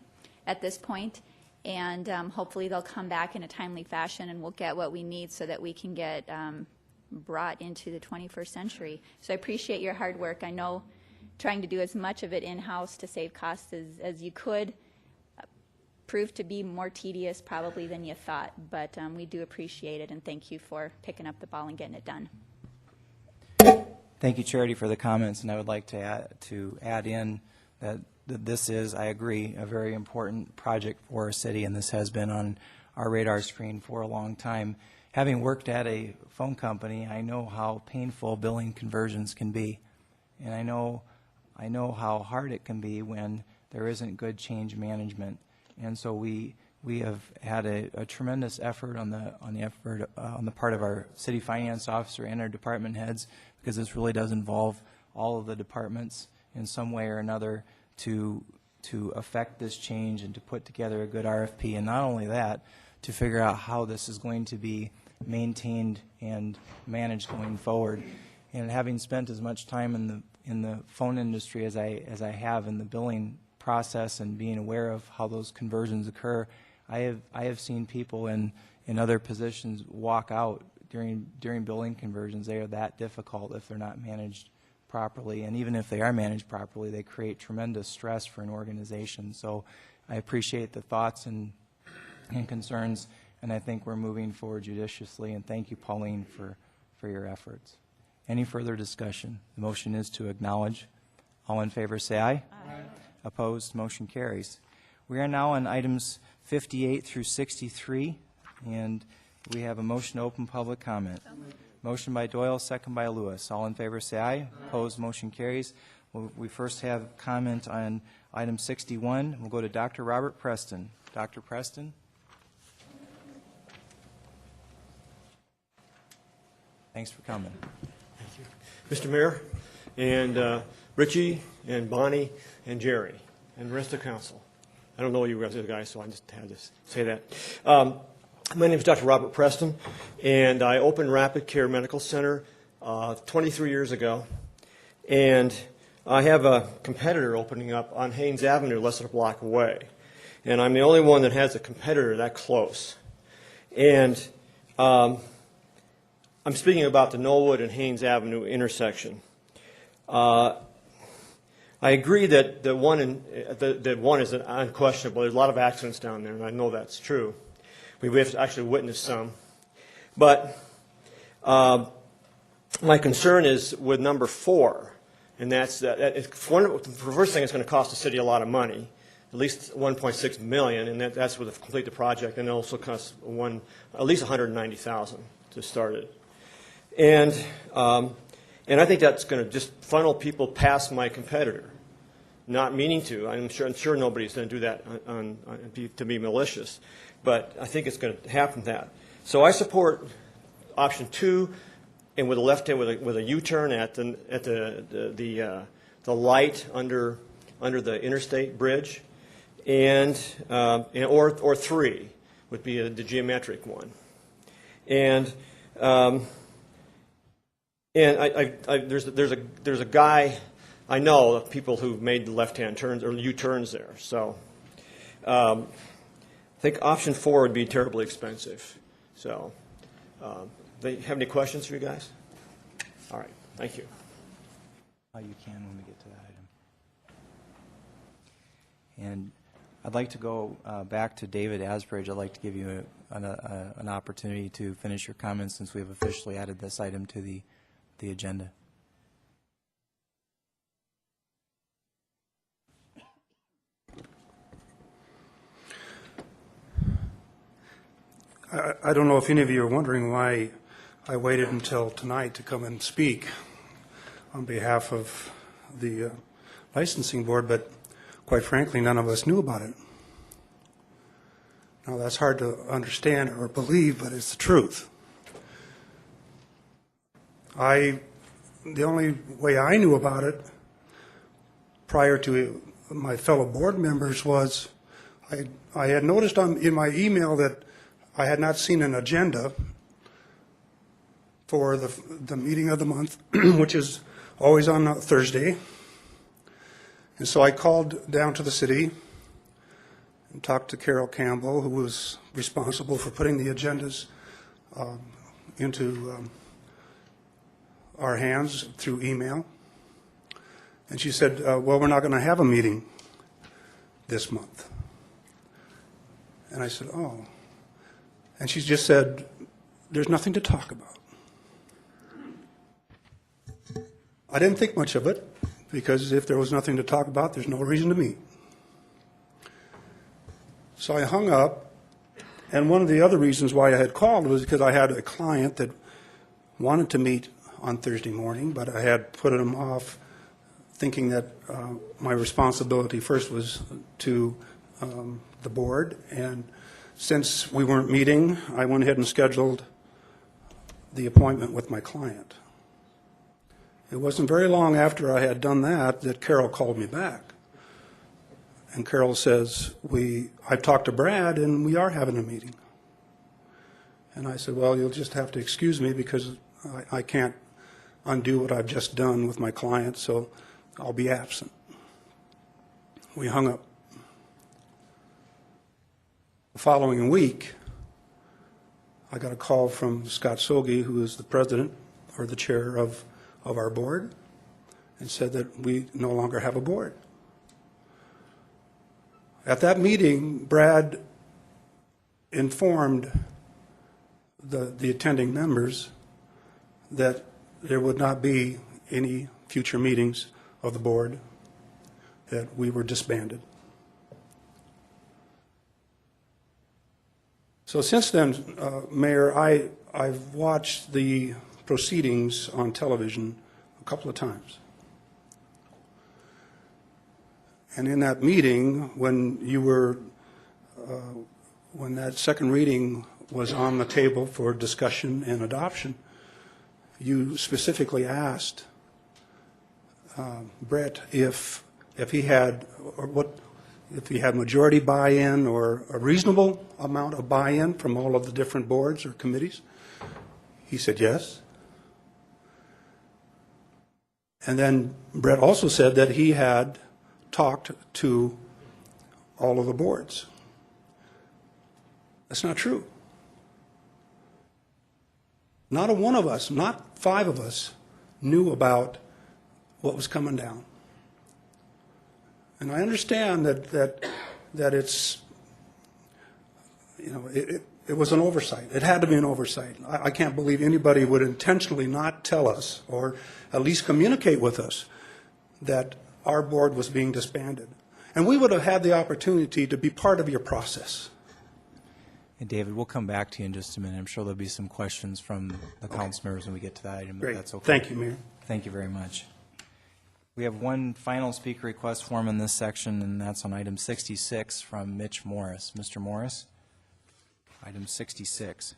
at this point, and hopefully they'll come back in a timely fashion and we'll get what we need so that we can get brought into the 21st century. So I appreciate your hard work. I know trying to do as much of it in-house to save costs as you could proved to be more tedious probably than you thought, but we do appreciate it, and thank you for picking up the ball and getting it done. Thank you, Charity, for the comments, and I would like to add in that this is, I agree, a very important project for our city, and this has been on our radar screen for a long time. Having worked at a phone company, I know how painful billing conversions can be, and I know how hard it can be when there isn't good change management. And so we have had a tremendous effort on the part of our city finance officer and our department heads, because this really does involve all of the departments in some way or another to affect this change and to put together a good RFP. And not only that, to figure out how this is going to be maintained and managed going forward. And having spent as much time in the phone industry as I have in the billing process and being aware of how those conversions occur, I have seen people in other positions walk out during billing conversions. They are that difficult if they're not managed properly, and even if they are managed properly, they create tremendous stress for an organization. So I appreciate the thoughts and concerns, and I think we're moving forward judiciously, and thank you, Pauline, for your efforts. Any further discussion? The motion is to acknowledge. All in favor say aye. Aye. Opposed? Motion carries. We are now on items 58 through 63, and we have a motion to open public comment. Motion by Doyle, second by Lewis. All in favor say aye. Opposed? Motion carries. We first have comment on item 61. We'll go to Dr. Robert Preston. Dr. Preston. Thanks for coming. Thank you. Mr. Mayor, and Richie, and Bonnie, and Jerry, and the rest of the council. I don't know you guys, so I just had to say that. My name is Dr. Robert Preston, and I opened Rapid Care Medical Center 23 years ago, and I have a competitor opening up on Haynes Avenue, less than a block away, and I'm the only one that has a competitor that close. And I'm speaking about the Knollwood and Haynes Avenue intersection. I agree that the one is unquestionable. There's a lot of accidents down there, and I know that's true. We've actually witnessed some. But my concern is with number 4, and that's that the first thing, it's going to cost the city a lot of money, at least $1.6 million, and that's to complete the project, and it also costs at least $190,000 to start it. And I think that's going to just funnel people past my competitor, not meaning to. I'm sure nobody's going to do that to be malicious, but I think it's going to happen that. So I support option 2, and with a left hand with a U-turn at the light under the interstate bridge, and or 3 would be the geometric one, and there's a guy I know of people who've made the left-hand turns or U-turns there. So I think option 4 would be terribly expensive. So they have any questions for you guys? All right, thank you. You can when we get to that item. And I'd like to go back to David Asbridge. I'd like to give you an opportunity to finish your comments since we have officially added this item to the agenda. I don't know if any of you are wondering why I waited until tonight to come and speak on behalf of the licensing board, but quite frankly, none of us knew about it. Now, that's hard to understand or believe, but it's the truth. The only way I knew about it prior to my fellow board members was I had noticed in my email that I had not seen an agenda for the meeting of the month, which is always on a Thursday. And so I called down to the city and talked to Carol Campbell, who was responsible for putting the agendas into our hands through email. And she said, well, we're not going to have a meeting this month. And I said, oh. And she just said, there's nothing to talk about. I didn't think much of it, because if there was nothing to talk about, there's no reason to meet. So I hung up, and one of the other reasons why I had called was because I had a client that wanted to meet on Thursday morning, but I had put him off thinking that my responsibility first was to the board, and since we weren't meeting, I went ahead and scheduled the appointment with my client. It wasn't very long after I had done that Carol called me back. And Carol says, I've talked to Brad and we are having a meeting. And I said, well, you'll just have to excuse me because I can't undo what I've just done with my client, so I'll be absent. We hung up. The following week, I got a call from Scott Sogi, who is the president or the chair of our board, and said that we no longer have a board. At that meeting, Brad informed the attending members that there would not be any future meetings of the board, that we were disbanded. So since then, Mayor, I've watched the proceedings on television a couple of times. And in that meeting, when you were, when that second reading was on the table for discussion and adoption, you specifically asked Brett if he had, or what, if he had majority buy-in or a reasonable amount of buy-in from all of the different boards or committees. He said yes. And then Brett also said that he had talked to all of the boards. That's not true. Not a one of us, not five of us, knew about what was coming down. And I understand that it's, you know, it was an oversight. It had to be an oversight. I can't believe anybody would intentionally not tell us, or at least communicate with us, that our board was being disbanded. And we would have had the opportunity to be part of your process. And David, we'll come back to you in just a minute. I'm sure there'll be some questions from the council members when we get to that item. Great. That's okay. Thank you, Mayor. Thank you very much. We have one final speaker request form in this section, and that's on item 66 from Mitch Morris. Mr. Morris, item 66.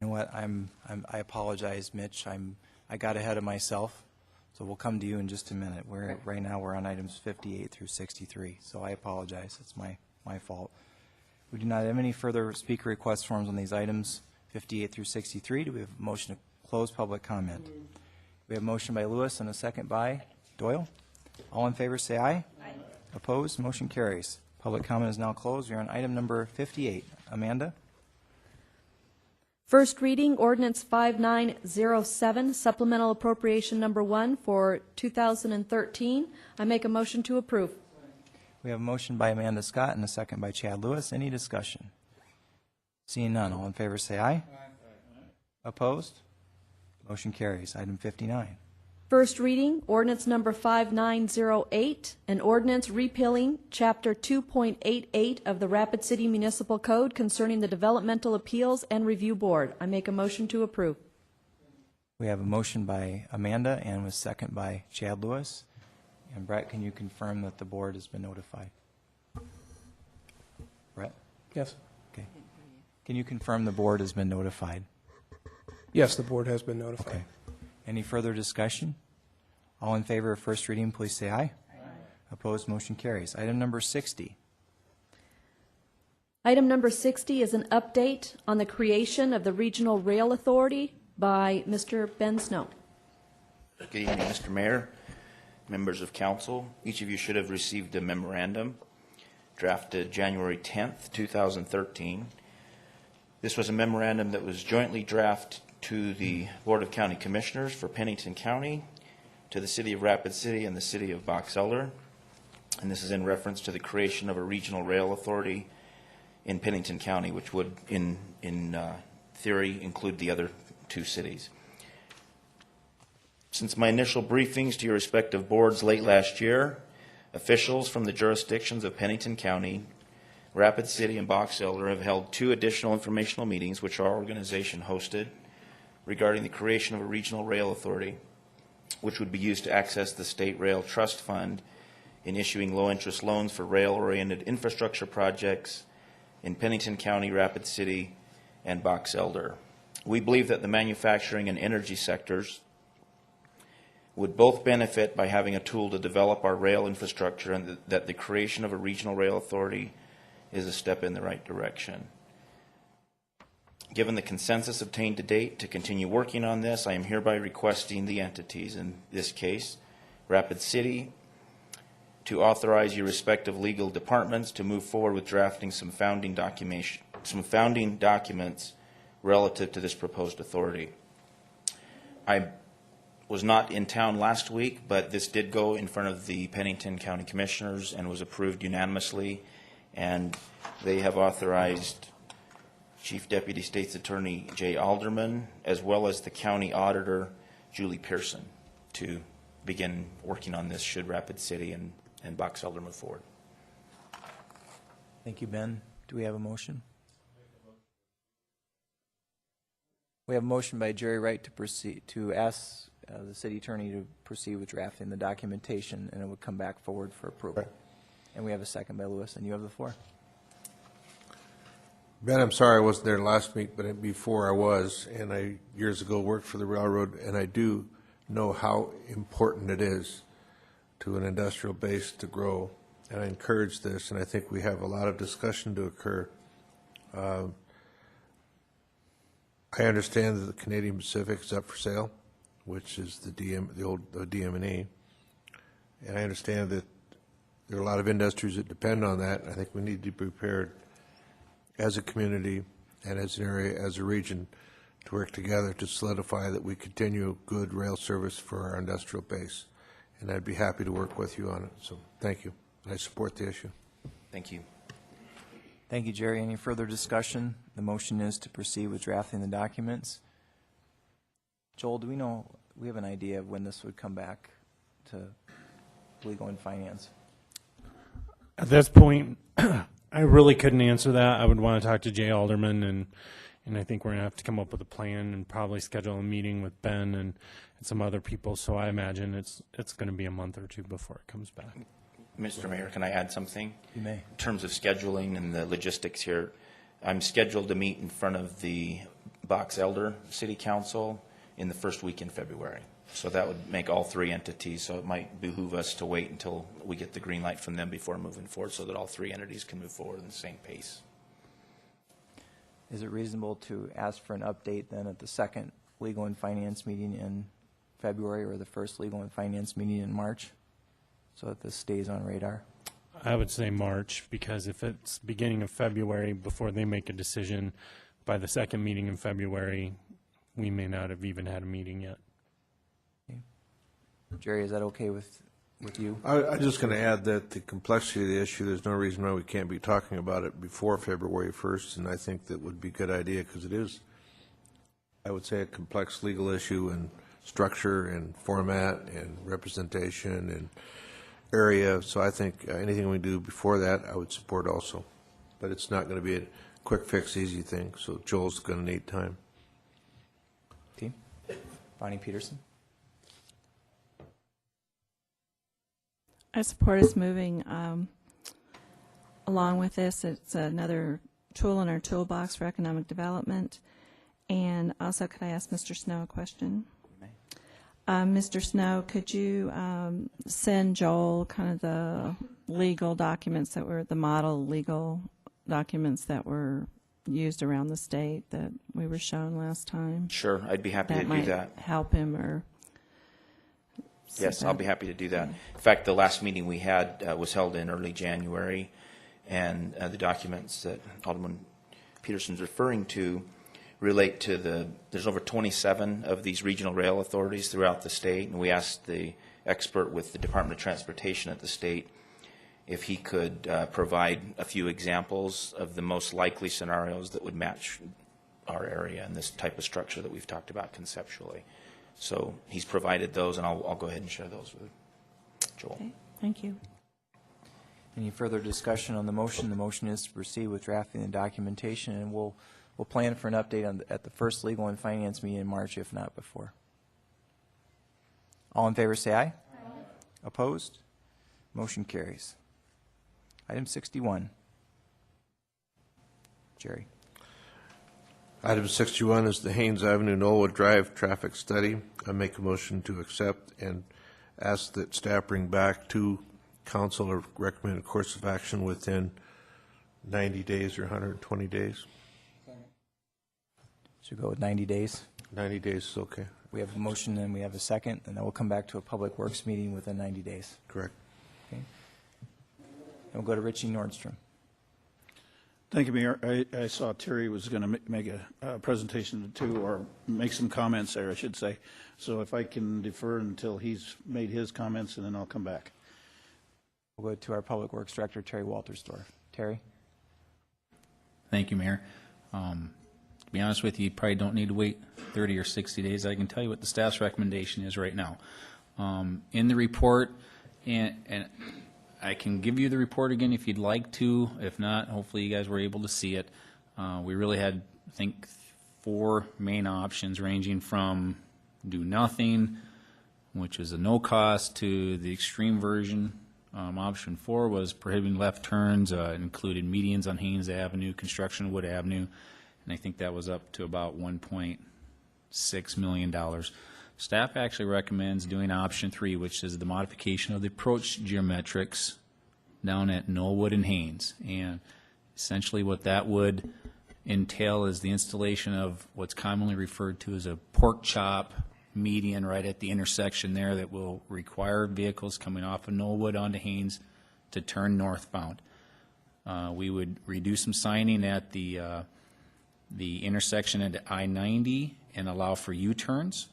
You know what? I apologize, Mitch. I got ahead of myself, so we'll come to you in just a minute. Right now we're on items 58 through 63, so I apologize. It's my fault. We do not have any further speaker request forms on these items 58 through 63. Do we have a motion to close public comment? We have a motion by Lewis and a second by Doyle. All in favor say aye. Aye. Opposed? Motion carries. Public comment is now closed. We are on item number 58. Amanda? First reading, ordinance 5907, supplemental appropriation number 1 for 2013. I make a motion to approve. We have a motion by Amanda Scott and a second by Chad Lewis. Any discussion? Seeing none, all in favor say aye. Aye. Opposed? Motion carries. Item 59. First reading, ordinance number 5908, an ordinance repealing Chapter 2.88 of the Rapid City Municipal Code concerning the Developmental Appeals and Review Board. I make a motion to approve. We have a motion by Amanda and a second by Chad Lewis. And Brett, can you confirm that the board has been notified? Brett? Yes. Okay. Can you confirm the board has been notified? Yes, the board has been notified. Okay. Any further discussion? All in favor of first reading, please say aye. Aye. Opposed, motion carries. Item number 60. Item number 60 is an update on the creation of the Regional Rail Authority by Mr. Ben Snow. Good evening, Mr. Mayor, members of council. Each of you should have received a memorandum drafted January 10th, 2013. This was a memorandum that was jointly drafted to the Board of County Commissioners for Pennington County, to the City of Rapid City, and the City of Box Elder. And this is in reference to the creation of a regional rail authority in Pennington County, which would, in theory, include the other two cities. Since my initial briefings to your respective boards late last year, officials from the jurisdictions of Pennington County, Rapid City, and Box Elder have held 2 additional informational meetings, which our organization hosted, regarding the creation of a regional rail authority, which would be used to access the State Rail Trust Fund in issuing low-interest loans for rail-oriented infrastructure projects in Pennington County, Rapid City, and Box Elder. We believe that the manufacturing and energy sectors would both benefit by having a tool to develop our rail infrastructure, and that the creation of a regional rail authority is a step in the right direction. Given the consensus obtained to date to continue working on this, I am hereby requesting the entities, in this case, Rapid City, to authorize your respective legal departments to move forward with drafting some founding documents relative to this proposed authority. I was not in town last week, but this did go in front of the Pennington County Commissioners and was approved unanimously, and they have authorized Chief Deputy State's Attorney Jay Alderman, as well as the County Auditor Julie Pearson, to begin working on this should Rapid City and Box Elder move forward. Thank you, Ben. Do we have a motion? We have a motion by Jerry Wright to proceed, to ask the city attorney to proceed with drafting the documentation, and it would come back forward for approval. And we have a second by Lewis, and you have the floor. Ben, I'm sorry I wasn't there last week, but before I was, and I years ago worked for the railroad, and I do know how important it is to an industrial base to grow, and I encourage this, and I think we have a lot of discussion to occur. I understand that the Canadian Pacific is up for sale, which is the old DM&E, and I understand that there are a lot of industries that depend on that. I think we need to be prepared as a community and as an area, as a region, to work together to solidify that we continue good rail service for our industrial base. And I'd be happy to work with you on it. So thank you. I support the issue. Thank you. Thank you, Jerry. Any further discussion? The motion is to proceed with drafting the documents. Joel, do we have an idea of when this would come back to legal and finance? At this point, I really couldn't answer that. I would want to talk to Jay Alderman, and I think we're going to have to come up with a plan and probably schedule a meeting with Ben and some other people. So I imagine it's going to be a month or two before it comes back. Mr. Mayor, can I add something? You may. In terms of scheduling and the logistics here, I'm scheduled to meet in front of the Box Elder City Council in the first week in February. So that would make all three entities, so it might behoove us to wait until we get the green light from them before moving forward so that all three entities can move forward in the same pace. Is it reasonable to ask for an update then at the second legal and finance meeting in February or the first legal and finance meeting in March so that this stays on radar? I would say March, because if it's beginning of February before they make a decision, by the second meeting in February, we may not have even had a meeting yet. Jerry, is that okay with you? I'm just going to add that the complexity of the issue, there's no reason why we can't be talking about it before February 1st, and I think that would be a good idea because it is, I would say, a complex legal issue and structure and format and representation and area. So I think anything we do before that, I would support also. But it's not going to be a quick fix, easy thing, so Joel's going to need time. Team? Bonnie Peterson? I support us moving along with this. It's another tool in our toolbox for economic development. And also, could I ask Mr. Snow a question? Mr. Snow, could you send Joel kind of the legal documents that were the model legal documents that were used around the state that we were shown last time? Sure, I'd be happy to do that. That might help him or... Yes, I'll be happy to do that. In fact, the last meeting we had was held in early January, and the documents that Alderman Peterson's referring to relate to there's over 27 of these regional rail authorities throughout the state, and we asked the expert with the Department of Transportation at the state if he could provide a few examples of the most likely scenarios that would match our area and this type of structure that we've talked about conceptually. So he's provided those, and I'll go ahead and share those with Joel. Okay, thank you. Any further discussion on the motion? The motion is to proceed with drafting the documentation, and we'll plan for an update at the first legal and finance meeting in March, if not before. All in favor say aye. Aye. Opposed? Motion carries. Item 61. Jerry. Item 61 is the Haynes Avenue Knollwood Drive traffic study. I make a motion to accept and ask that staff bring back to council a recommended course of action within 90 days or 120 days. Should go with 90 days. 90 days is okay. We have a motion and we have a second, and then we'll come back to a public works meeting within 90 days. Correct. Okay. And we'll go to Richie Nordstrom. Thank you, Mayor. I saw Terry was going to make a presentation too, or make some comments there, I should say. So if I can defer until he's made his comments, and then I'll come back. We'll go to our Public Works Director, Terry Waltersdorf. Terry? Thank you, Mayor. To be honest with you, you probably don't need to wait 30 or 60 days. I can tell you what the staff's recommendation is right now. In the report, and I can give you the report again if you'd like to. If not, hopefully you guys were able to see it. We really had, I think, 4 main options ranging from do nothing, which is a no cost, to the extreme version. Option 4 was prohibiting left turns, included medians on Haynes Avenue, construction of Wood Avenue, and I think that was up to about $1.6 million. Staff actually recommends doing option 3, which is the modification of the approach geometrics down at Knollwood and Haynes. And essentially what that would entail is the installation of what's commonly referred to as a pork chop median right at the intersection there that will require vehicles coming off of Knollwood onto Haynes to turn northbound. We would reduce some signing at the intersection at I-90 and allow for U-turns.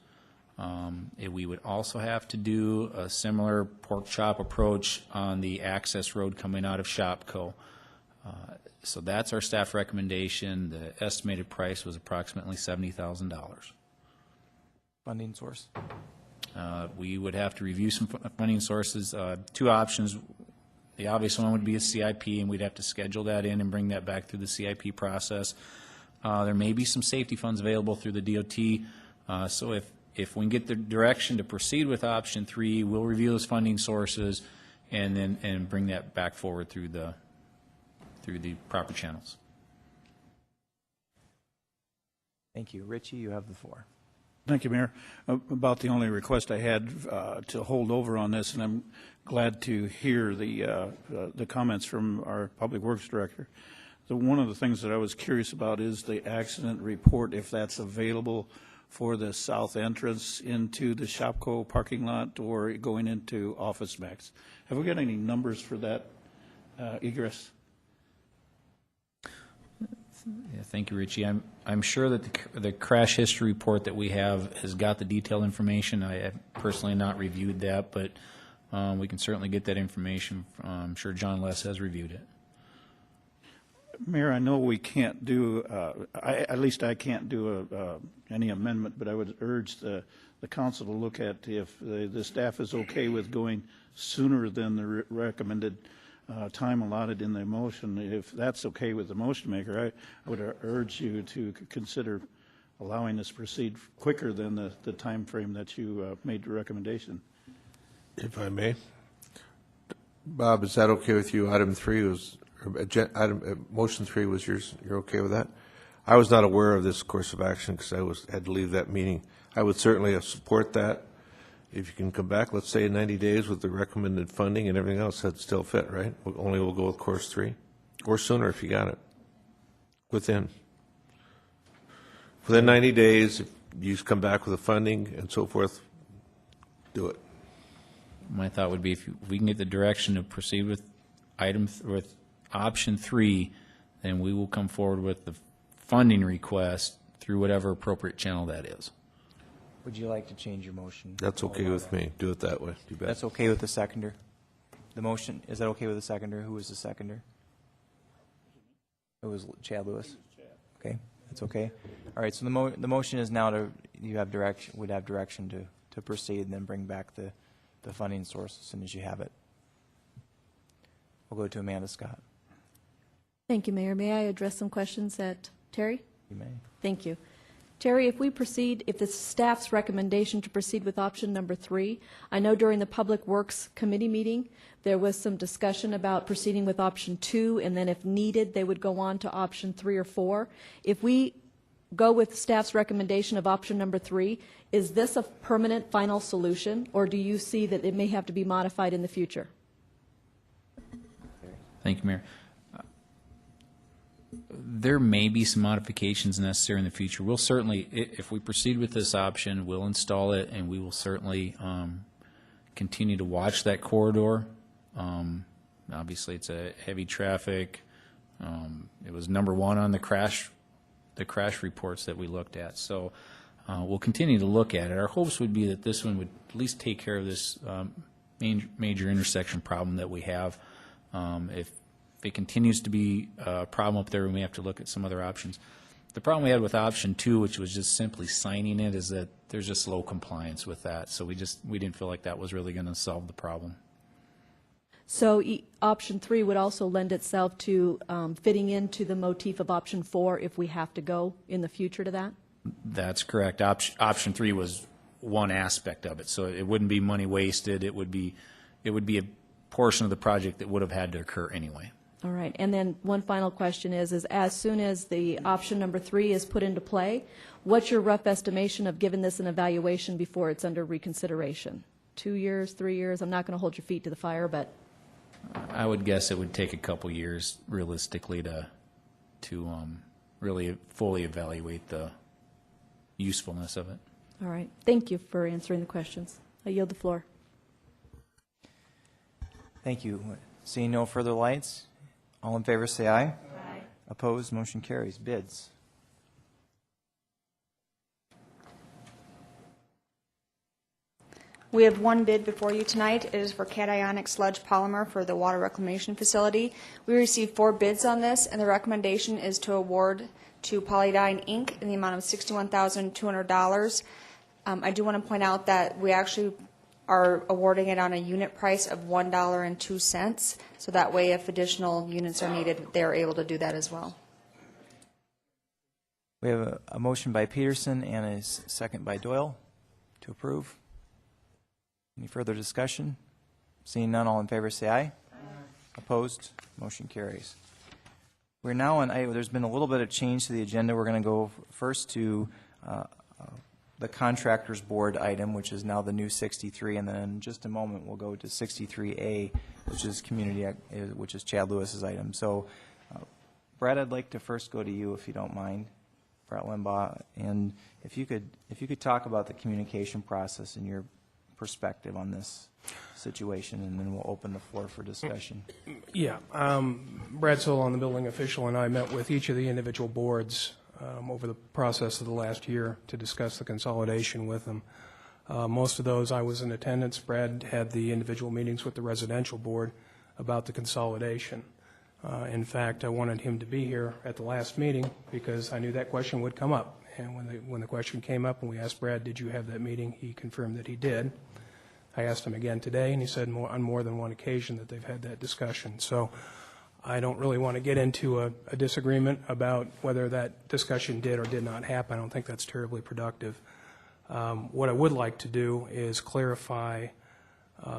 We would also have to do a similar pork chop approach on the access road coming out of Shopko. So that's our staff recommendation. The estimated price was approximately $70,000. Funding source? We would have to review some funding sources. 2 options. The obvious one would be a CIP, and we'd have to schedule that in and bring that back through the CIP process. There may be some safety funds available through the DOT. So if we can get the direction to proceed with option 3, we'll review those funding sources and bring that back forward through the proper channels. Thank you. Richie, you have the floor. Thank you, Mayor. About the only request I had to hold over on this, and I'm glad to hear the comments from our Public Works Director. One of the things that I was curious about is the accident report, if that's available for the south entrance into the Shopko parking lot or going into Office Max. Have we got any numbers for that egress? Yeah, thank you, Richie. I'm sure that the crash history report that we have has got the detailed information. I have personally not reviewed that, but we can certainly get that information. I'm sure John Less has reviewed it. Mayor, I know we can't do, at least I can't do any amendment, but I would urge the council to look at if the staff is okay with going sooner than the recommended time allotted in the motion. If that's okay with the motion maker, I would urge you to consider allowing us to proceed quicker than the time frame that you made the recommendation. If I may. Bob, is that okay with you? Item 3 was, motion 3 was yours. You're okay with that? I was not aware of this course of action because I had to leave that meeting. I would certainly support that. If you can come back, let's say in 90 days with the recommended funding and everything else, that'd still fit, right? Only we'll go with course 3, or sooner if you got it. Within 90 days, if you come back with the funding and so forth, do it. My thought would be if we can get the direction to proceed with with option 3, then we will come forward with the funding request through whatever appropriate channel that is. Would you like to change your motion? That's okay with me. Do it that way. You bet. That's okay with the seconder? The motion, is that okay with the seconder? Who was the seconder? It was Chad Lewis? Okay, that's okay. All right, so the motion is now would have direction to proceed and then bring back the funding source as soon as you have it. We'll go to Amanda Scott. Thank you, Mayor. May I address some questions at Terry? You may. Thank you. Terry, if the staff's recommendation to proceed with option number 3, I know during the Public Works Committee meeting, there was some discussion about proceeding with option 2, and then if needed, they would go on to option 3 or 4. If we go with staff's recommendation of option number 3, is this a permanent final solution, or do you see that it may have to be modified in the future? Thank you, Mayor. There may be some modifications necessary in the future. We'll certainly, if we proceed with this option, we'll install it, and we will certainly continue to watch that corridor. Obviously, it's a heavy traffic, It was number one on the crash reports that we looked at. So we'll continue to look at it. Our hopes would be that this one would at least take care of this major intersection problem that we have. If it continues to be a problem up there, we may have to look at some other options. The problem we had with option 2, which was just simply signing it, is that there's just low compliance with that. So we didn't feel like that was really going to solve the problem. So option 3 would also lend itself to fitting into the motif of option 4 if we have to go in the future to that? That's correct. Option 3 was one aspect of it. So it wouldn't be money wasted. It would be a portion of the project that would have had to occur anyway. All right, and then one final question is as soon as the option number 3 is put into play, what's your rough estimation of giving this an evaluation before it's under reconsideration? 2 years, 3 years? I'm not going to hold your feet to the fire, but I would guess it would take a couple years realistically to really fully evaluate the usefulness of it. all right. Thank you for answering the questions. I yield the floor. Thank you. Seeing no further lights, all in favor say aye. Aye. Opposed, motion carries. Bids. We have one bid before you tonight. It is for cationic sludge polymer for the water reclamation facility. We received 4 bids on this, and the recommendation is to award to Polydyne Inc. in the amount of $61,200. I do want to point out that we actually are awarding it on a unit price of $1.02, so that way if additional units are needed, they're able to do that as well. We have a motion by Peterson and a second by Doyle to approve. Any further discussion? Seeing none, all in favor say aye. Aye. Opposed? Motion carries. We're now on, there's been a little bit of change to the agenda. We're going to go first to the Contractors Board item, which is now the new 63, and then in just a moment we'll go to 63A, which is which is Chad Lewis's item. So, Brad, I'd like to first go to you, if you don't mind, Brett Limbaugh, and if you could talk about the communication process and your perspective on this situation, and then we'll open the floor for discussion. Yeah. Brad Solon, the building official, and I met with each of the individual boards over the process of the last year to discuss the consolidation with them. Most of those I was in attendance. Brad had the individual meetings with the residential board about the consolidation. In fact, I wanted him to be here at the last meeting because I knew that question would come up. And when the question came up and we asked Brad, did you have that meeting, he confirmed that he did. I asked him again today, and he said on more than one occasion that they've had that discussion. So I don't really want to get into a disagreement about whether that discussion did or did not happen. I don't think that's terribly productive. What I would like to do is clarify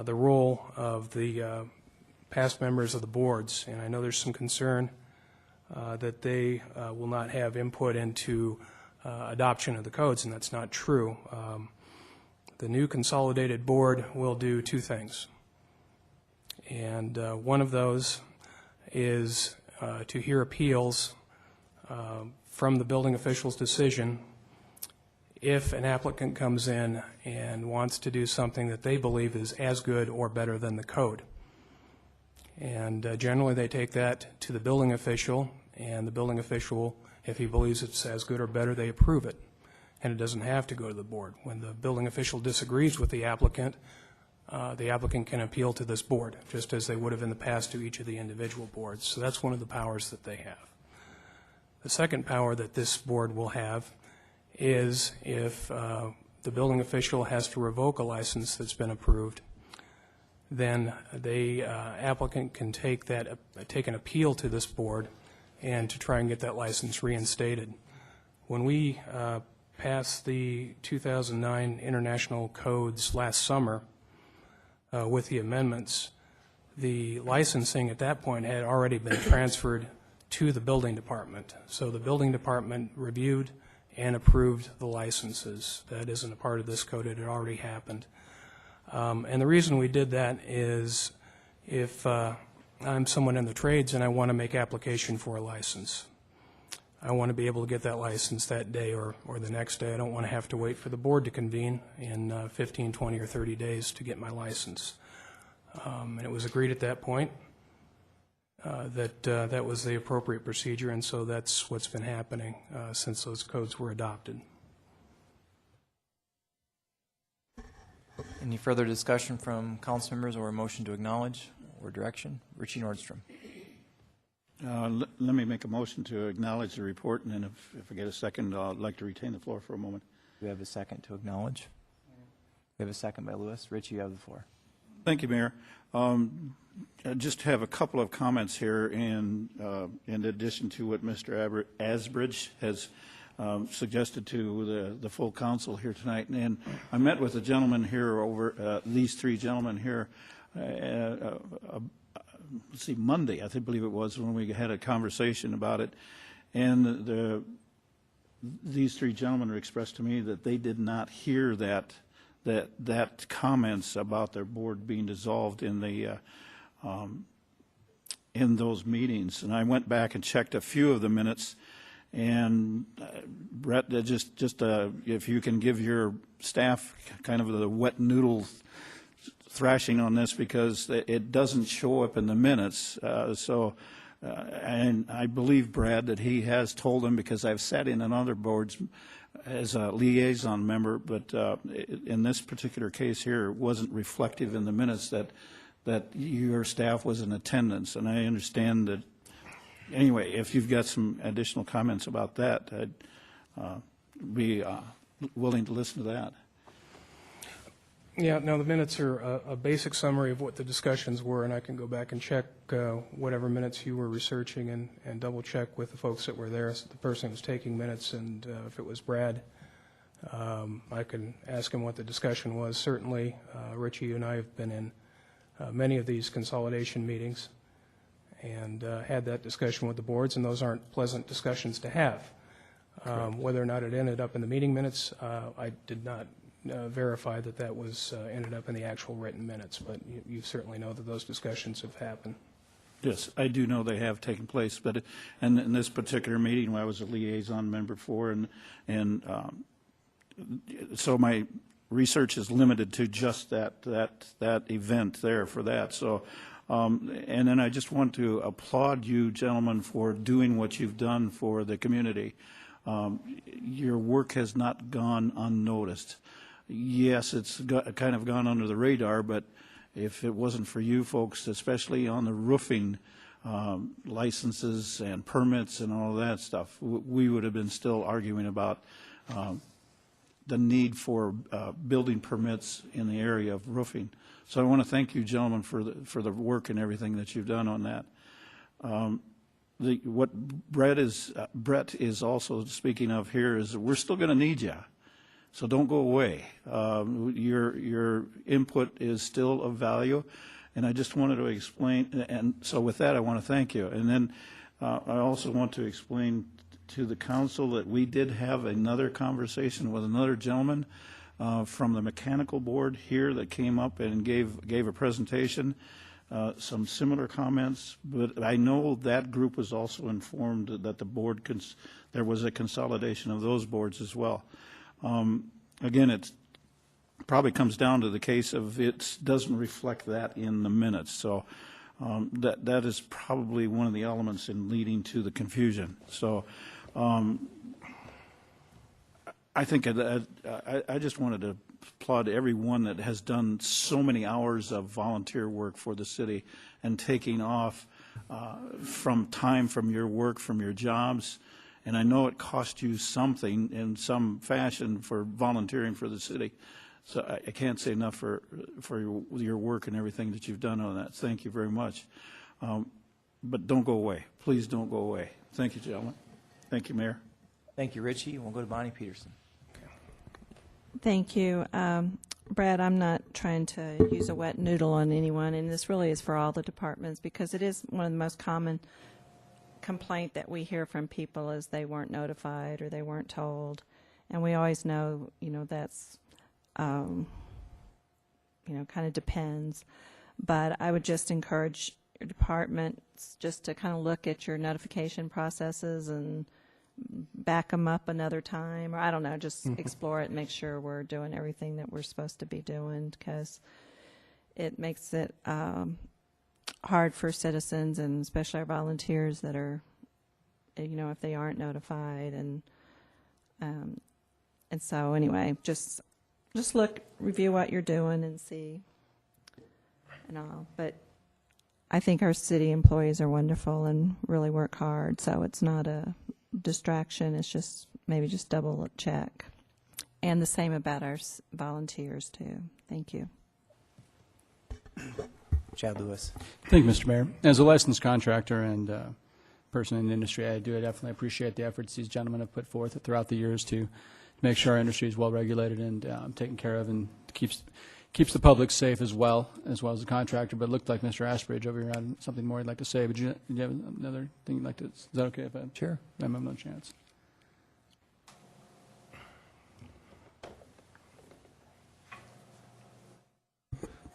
the role of the past members of the boards. And I know there's some concern that they will not have input into adoption of the codes, and that's not true. The new consolidated board will do 2 things. And one of those is to hear appeals from the building official's decision if an applicant comes in and wants to do something that they believe is as good or better than the code. And generally they take that to the building official, and the building official, if he believes it's as good or better, they approve it. And it doesn't have to go to the board. When the building official disagrees with the applicant can appeal to this board, just as they would have in the past to each of the individual boards. So that's one of the powers that they have. The second power that this board will have is if the building official has to revoke a license that's been approved, then the applicant can take an appeal to this board and to try and get that license reinstated. When we passed the 2009 international codes last summer with the amendments, the licensing at that point had already been transferred to the building department. So the building department reviewed and approved the licenses. That isn't a part of this code. It had already happened. And the reason we did that is if I'm someone in the trades and I want to make application for a license, I want to be able to get that license that day or the next day. I don't want to have to wait for the board to convene in 15, 20, or 30 days to get my license. And it was agreed at that point that was the appropriate procedure, and so that's what's been happening since those codes were adopted. Any further discussion from council members or a motion to acknowledge or direction? Richie Nordstrom. Let me make a motion to acknowledge the report, and then if I get a second, I'd like to retain the floor for a moment. Do we have a second to acknowledge? We have a second by Lewis. Richie, you have the floor. Thank you, Mayor. I just have a couple of comments here, and in addition to what Mr. Asbridge has suggested to the full council here tonight. And I met with a gentleman here over, these three gentlemen here, let's see, Monday, I believe it was, when we had a conversation about it. And these three gentlemen expressed to me that they did not hear that comments about their board being dissolved in the in those meetings. And I went back and checked a few of the minutes. And Brett, just if you can give your staff kind of the wet noodle thrashing on this, because it doesn't show up in the minutes. And I believe, Brad, that he has told them, because I've sat in on other boards as a liaison member, but in this particular case here, it wasn't reflective in the minutes that your staff was in attendance. And I understand that. Anyway, if you've got some additional comments about that, I'd be willing to listen to that. Yeah, no, the minutes are a basic summary of what the discussions were, and I can go back and check whatever minutes you were researching and double check with the folks that were there, the person who was taking minutes, and if it was Brad, I can ask him what the discussion was. Certainly, Richie, you and I have been in many of these consolidation meetings and had that discussion with the boards, and those aren't pleasant discussions to have. Whether or not it ended up in the meeting minutes, I did not verify that was ended up in the actual written minutes, but you certainly know that those discussions have happened. Yes, I do know they have taken place, but and in this particular meeting, I was a liaison member for, and so my research is limited to just that event there for that. So, and then I just want to applaud you, gentlemen, for doing what you've done for the community. Your work has not gone unnoticed. Yes, it's kind of gone under the radar, but if it wasn't for you folks, especially on the roofing licenses and permits and all of that stuff, we would have been still arguing about the need for building permits in the area of roofing. So I want to thank you, gentlemen, for the work and everything that you've done on that. What Brett is also speaking of here is that we're still going to need you. So don't go away. Your input is still of value, and I just wanted to explain. And so with that, I want to thank you. And then I also want to explain to the council that we did have another conversation with another gentleman from the mechanical board here that came up and gave a presentation. Some similar comments, but I know that group was also informed that the board there was a consolidation of those boards as well. Again, it probably comes down to the case of it doesn't reflect that in the minutes. So that is probably one of the elements in leading to the confusion. So I think I just wanted to applaud everyone that has done so many hours of volunteer work for the city and taking off from time from your work, from your jobs. And I know it cost you something in some fashion for volunteering for the city. So I can't say enough for your work and everything that you've done on that. Thank you very much. But don't go away. Please don't go away. Thank you, gentlemen. Thank you, Mayor. Thank you, Richie. We'll go to Bonnie Peterson. Thank you. Brad, I'm not trying to use a wet noodle on anyone, and this really is for all the departments, because it is one of the most common complaint that we hear from people is they weren't notified or they weren't told. And we always know, that's, kind of depends. But I would just encourage your departments just to kind of look at your notification processes and back them up another time, or I don't know, just explore it and make sure we're doing everything that we're supposed to be doing, because it makes it hard for citizens and especially our volunteers that are, if they aren't notified and so anyway, just review what you're doing and see and all. But I think our city employees are wonderful and really work hard, so it's not a distraction. It's just maybe just double check. And the same about our volunteers too. Thank you. Chad Lewis. Thank you, Mr. Mayor. As a licensed contractor and person in the industry, I definitely appreciate the efforts these gentlemen have put forth throughout the years to make sure our industry is well regulated and taken care of and keeps the public safe as well as the contractor. But it looked like Mr. Ashbridge over here had something more he'd like to say. Would you have another thing you'd like to? Is that okay if I? Sure. I have no chance.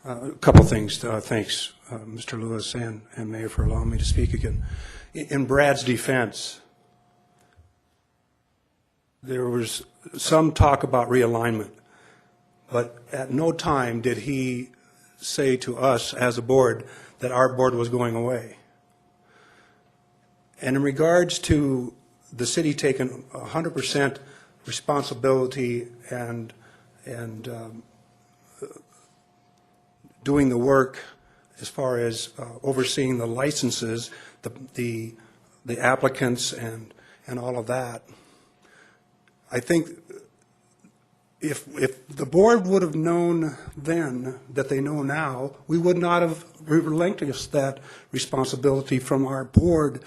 A couple things. Thanks, Mr. Lewis and Mayor, for allowing me to speak again. In Brad's defense, there was some talk about realignment, but at no time did he say to us as a board that our board was going away. And in regards to the city taking 100% responsibility and doing the work as far as overseeing the licenses, the applicants and all of that, I think if the board would have known then that they know now, we would not have relinquished that responsibility from our board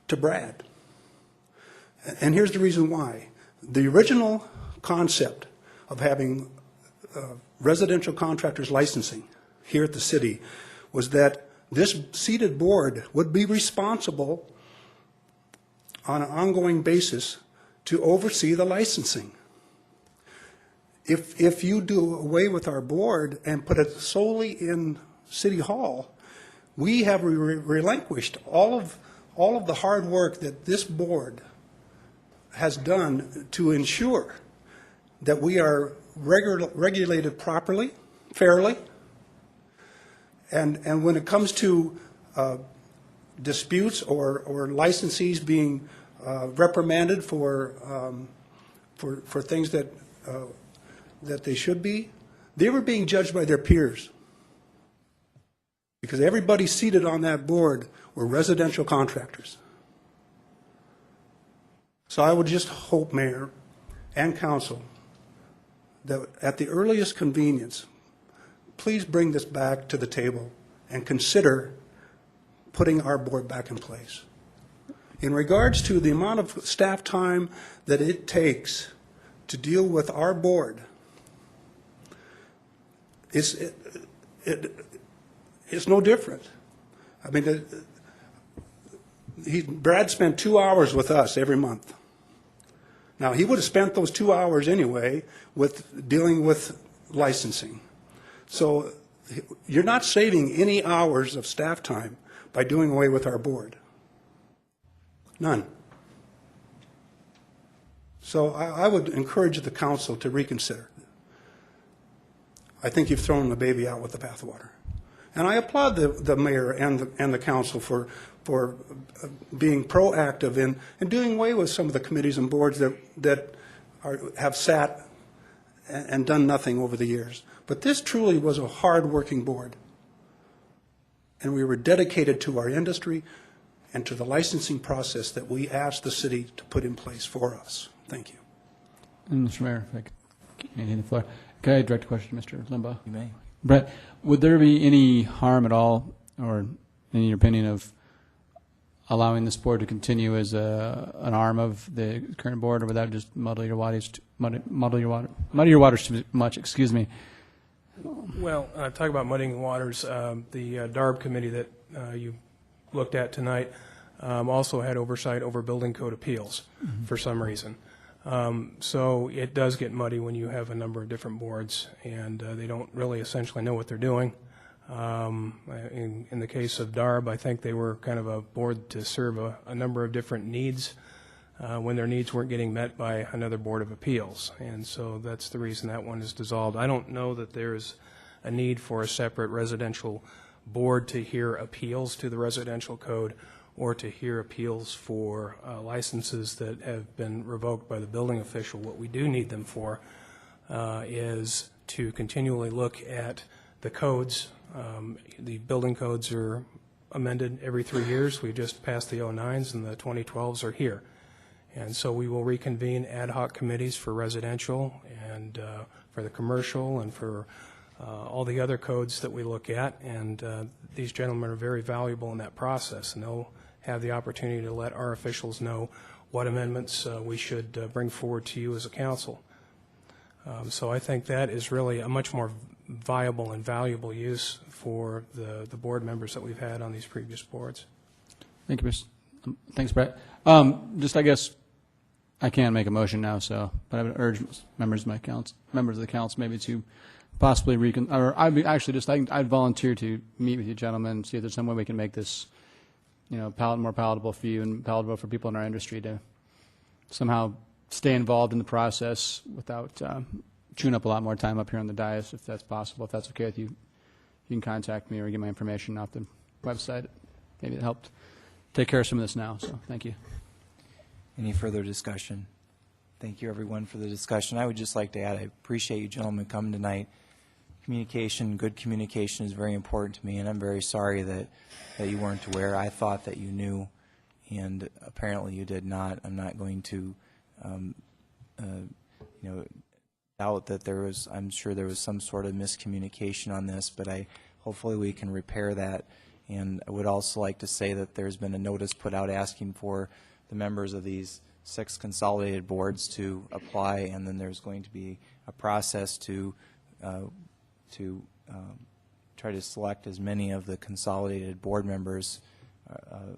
to Brad. And here's the reason why. The original concept of having residential contractors licensing here at the city was that this seated board would be responsible on an ongoing basis to oversee the licensing. If you do away with our board and put it solely in City Hall, we have relinquished all of the hard work that this board has done to ensure that we are regulated properly, fairly, and when it comes to disputes or licensees being reprimanded for things that they should be, they were being judged by their peers. Because everybody seated on that board were residential contractors. So I would just hope, Mayor and Council, that at the earliest convenience, please bring this back to the table and consider putting our board back in place. In regards to the amount of staff time that it takes to deal with our board, it's no different. I mean, Brad spent 2 hours with us every month. Now, he would have spent those 2 hours anyway with dealing with licensing. So you're not saving any hours of staff time by doing away with our board. None. So I would encourage the council to reconsider. I think you've thrown the baby out with the bathwater. And I applaud the mayor and the council for being proactive in doing away with some of the committees and boards that have sat and done nothing over the years. But this truly was a hard-working board. And we were dedicated to our industry and to the licensing process that we asked the city to put in place for us. Thank you. And Mr. Mayor, if I could hand the floor. Can I direct a question to Mr. Limbaugh? You may. Brett, would there be any harm at all, or in your opinion, of allowing this board to continue as an arm of the current board, or would that just muddy your waters too much? Excuse me. Well, talk about muddying the waters. The DARB committee that you looked at tonight also had oversight over building code appeals for some reason. So it does get muddy when you have a number of different boards and they don't really essentially know what they're doing. In the case of DARB, I think they were kind of a board to serve a number of different needs when their needs weren't getting met by another board of appeals. And so that's the reason that one is dissolved. I don't know that there's a need for a separate residential board to hear appeals to the residential code or to hear appeals for licenses that have been revoked by the building official. What we do need them for is to continually look at the codes. The building codes are amended every 3 years. We just passed the 09s and the 2012s are here. And so we will reconvene ad hoc committees for residential and for the commercial and for all the other codes that we look at. And these gentlemen are very valuable in that process, and they'll have the opportunity to let our officials know what amendments we should bring forward to you as a council. So I think that is really a much more viable and valuable use for the board members that we've had on these previous boards. Thank you, Mr. Thanks, Brett. Just, I guess, I can't make a motion now, so, but I would urge members of the council maybe to possibly or I'd be actually just, I'd volunteer to meet with you gentlemen and see if there's some way we can make this, more palatable for you and palatable for people in our industry to somehow stay involved in the process without chewing up a lot more time up here on the dais, if that's possible. If that's okay with you, you can contact me or get my information off the website. Maybe it helped take care of some of this now, so thank you. Any further discussion? Thank you, everyone, for the discussion. I would just like to add, I appreciate you gentlemen coming tonight. Communication, good communication is very important to me, and I'm very sorry that you weren't aware. I thought that you knew, and apparently you did not. I'm not going to doubt that there was, I'm sure there was some sort of miscommunication on this, but hopefully we can repair that. And I would also like to say that there's been a notice put out asking for the members of these 6 consolidated boards to apply, and then there's going to be a process to try to select as many of the consolidated board members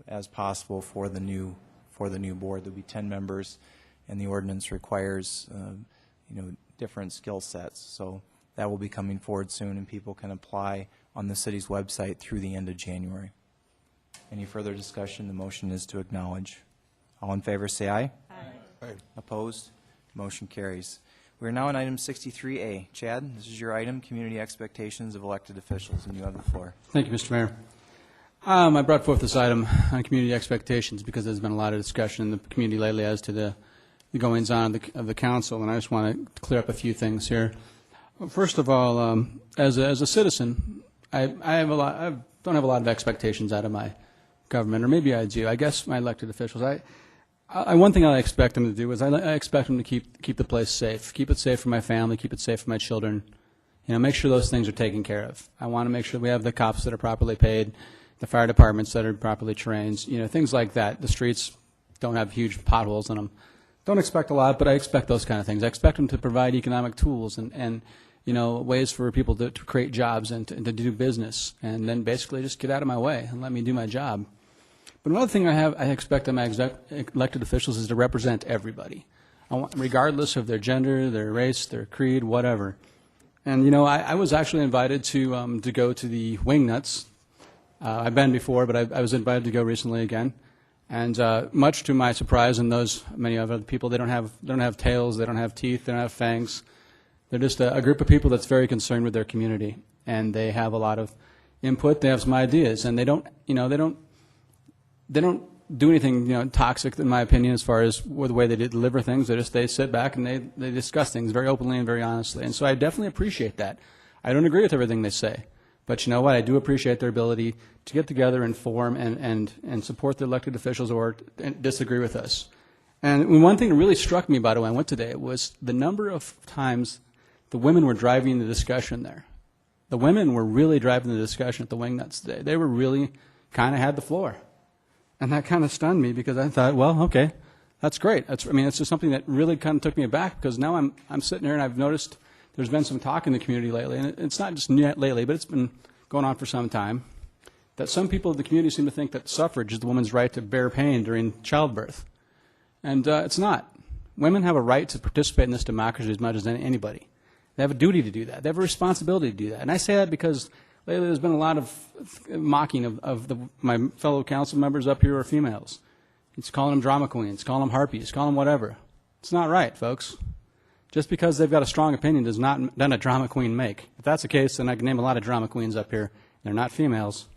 as possible for the new board. There'll be 10 members, and the ordinance requires different skill sets. So that will be coming forward soon, and people can apply on the city's website through the end of January. Any further discussion? The motion is to acknowledge. All in favor say aye. Aye. Opposed? Motion carries. We are now on item 63A. Chad, this is your item, community expectations of elected officials, and you have the floor. Thank you, Mr. Mayor. I brought forth this item on community expectations because there's been a lot of discussion in the community lately as to the goings-on of the council, and I just want to clear up a few things here. First of all, as a citizen, I don't have a lot of expectations out of my government, or maybe I do. I guess my elected officials, one thing I expect them to do is I expect them to keep the place safe, keep it safe for my family, keep it safe for my children. Make sure those things are taken care of. I want to make sure we have the cops that are properly paid, the fire departments that are properly trained, things like that. The streets don't have huge potholes in them. Don't expect a lot, but I expect those kind of things. I expect them to provide economic tools and ways for people to create jobs and to do business, and then basically just get out of my way and let me do my job. But another thing I expect of my elected officials is to represent everybody, regardless of their gender, their race, their creed, whatever. And I was actually invited to go to the Wingnuts. I've been before, but I was invited to go recently again. And much to my surprise, and many other people, they don't have tails, they don't have teeth, they don't have fangs. They're just a group of people that's very concerned with their community, and they have a lot of input. They have some ideas, and they don't do anything toxic, in my opinion, as far as the way they deliver things. They sit back and they discuss things very openly and very honestly. And so I definitely appreciate that. I don't agree with everything they say, but you know what? I do appreciate their ability to get together and form and support the elected officials or disagree with us. And one thing that really struck me, by the way, I went today, was the number of times the women were driving the discussion there. The women were really driving the discussion at the Wingnuts today. They were really kind of had the floor. And that kind of stunned me because I thought, well, okay, that's great. It's just something that really kind of took me aback because now I'm sitting here and I've noticed there's been some talk in the community lately, and it's not just yet lately, but it's been going on for some time, that some people in the community seem to think that suffrage is the woman's right to bear pain during childbirth. And it's not. Women have a right to participate in this democracy as much as anybody. They have a duty to do that. They have a responsibility to do that. And I say that because lately there's been a lot of mocking of my fellow council members up here are females. It's calling them drama queens, calling them harpies, calling them whatever. It's not right, folks. Just because they've got a strong opinion does not a drama queen make. If that's the case, then I can name a lot of drama queens up here, They're not females.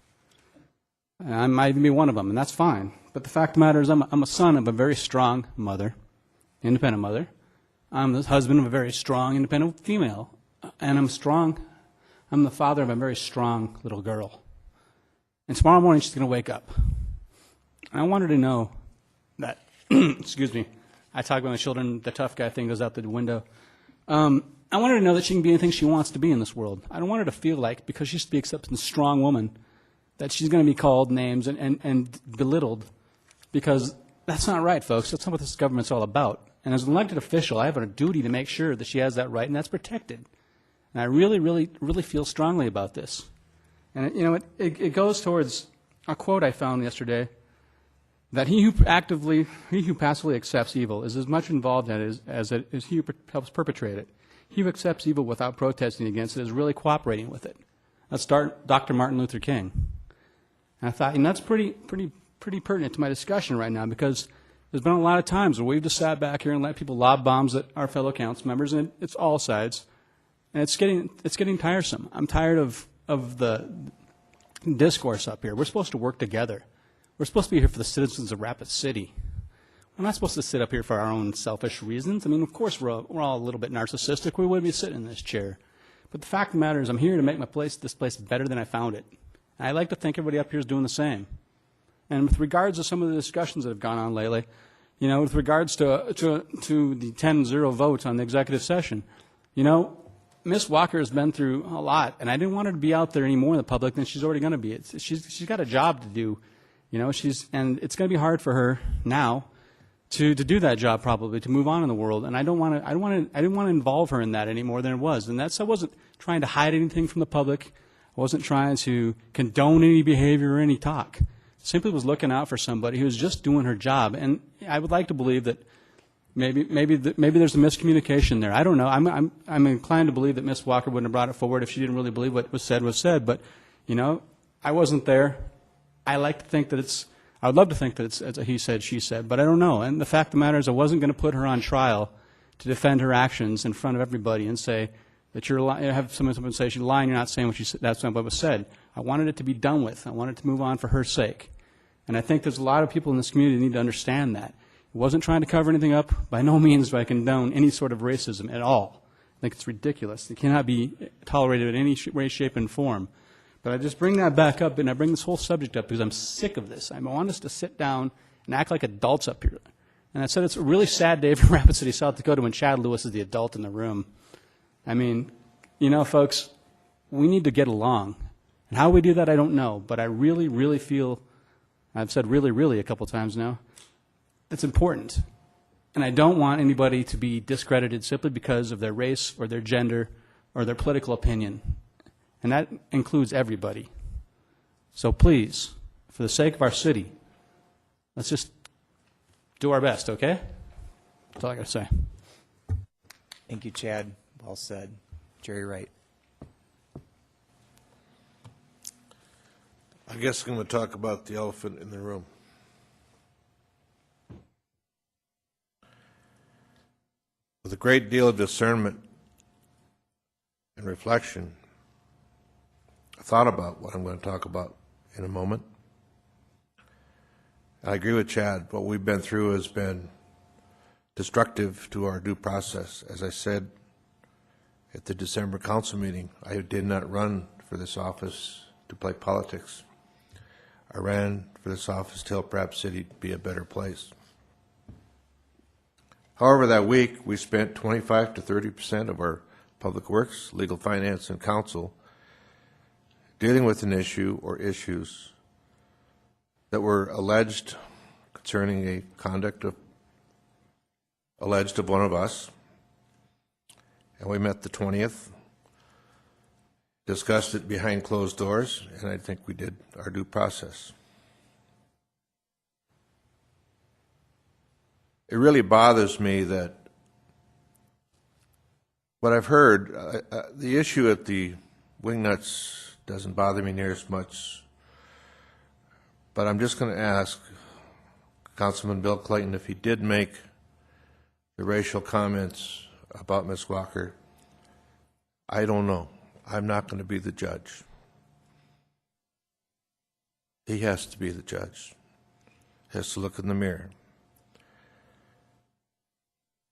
And I might even be one of them, and that's fine. But the fact of the matter is I'm a son of a very strong mother, independent mother. I'm the husband of a very strong, independent female. And I'm the father of a very strong little girl. And tomorrow morning she's going to wake up. And I want her to know that, excuse me, I talk about my children, the tough guy thing goes out the window. I want her to know that she can be anything she wants to be in this world. I don't want her to feel like, because she speaks up as a strong woman, that she's going to be called names and belittled, because that's not right, folks. That's not what this government's all about. And as an elected official, I have a duty to make sure that she has that right, and that's protected. And I really, really, really feel strongly about this. And, it goes towards a quote I found yesterday, that he who passively accepts evil is as much involved in it as he who helps perpetrate it. He who accepts evil without protesting against it is really cooperating with it. That's Dr. Martin Luther King. And I thought, that's pretty pertinent to my discussion right now, because there's been a lot of times where we've just sat back here and let people lob bombs at our fellow council members, and it's all sides, and it's getting tiresome. I'm tired of the discourse up here. We're supposed to work together. We're supposed to be here for the citizens of Rapid City. We're not supposed to sit up here for our own selfish reasons. I mean, of course, we're all a little bit narcissistic. We wouldn't be sitting in this chair. But the fact of the matter is, I'm here to make this place better than I found it. And I like to think everybody up here is doing the same. And with regards to some of the discussions that have gone on lately, with regards to the 10-0 vote on the executive session, Ms. Walker has been through a lot, and I didn't want her to be out there any more in the public than she's already going to be. She's got a job to do, and it's going to be hard for her now to do that job, probably, to move on in the world. And I didn't want to involve her in that any more than it was. And I wasn't trying to hide anything from the public. I wasn't trying to condone any behavior or any talk. Simply was looking out for somebody who was just doing her job. And I would like to believe that maybe there's a miscommunication there. I don't know. I'm inclined to believe that Ms. Walker wouldn't have brought it forward if she didn't really believe what was said. But, I wasn't there. I would love to think that it's a he said, she said, but I don't know. And the fact of the matter is, I wasn't going to put her on trial to defend her actions in front of everybody and say that have someone say she's lying, you're not saying that's not what was said. I wanted it to be done with. I wanted to move on for her sake. And I think there's a lot of people in this community that need to understand that. It wasn't trying to cover anything up. By no means do I condone any sort of racism at all. I think it's ridiculous. It cannot be tolerated in any way, shape, and form. But I just bring that back up, and I bring this whole subject up because I'm sick of this. I want us to sit down and act like adults up here. And I said it's a really sad day for Rapid City, South Dakota, when Chad Lewis is the adult in the room. I mean, folks, we need to get along. And how we do that, I don't know. But I really, really feel, I've said really, really a couple times now, it's important. And I don't want anybody to be discredited simply because of their race or their gender or their political opinion. And that includes everybody. So please, for the sake of our city, let's just do our best, okay? That's all I got to say. Thank you, Chad. Well said. Jerry Wright. I guess I'm going to talk about the elephant in the room. With a great deal of discernment and reflection, I thought about what I'm going to talk about in a moment. I agree with Chad. What we've been through has been destructive to our due process. As I said at the December council meeting, I did not run for this office to play politics. I ran for this office to help Rapid City be a better place. However, that week we spent 25 to 30% of our public works, legal finance, and council dealing with an issue or issues that were alleged concerning a conduct alleged of one of us. And we met the 20th, discussed it behind closed doors, and I think we did our due process. It really bothers me that what I've heard, the issue at the Wingnuts doesn't bother me near as much, but I'm just going to ask Councilman Bill Clayton if he did make the racial comments about Ms. Walker. I don't know. I'm not going to be the judge. He has to be the judge. He has to look in the mirror.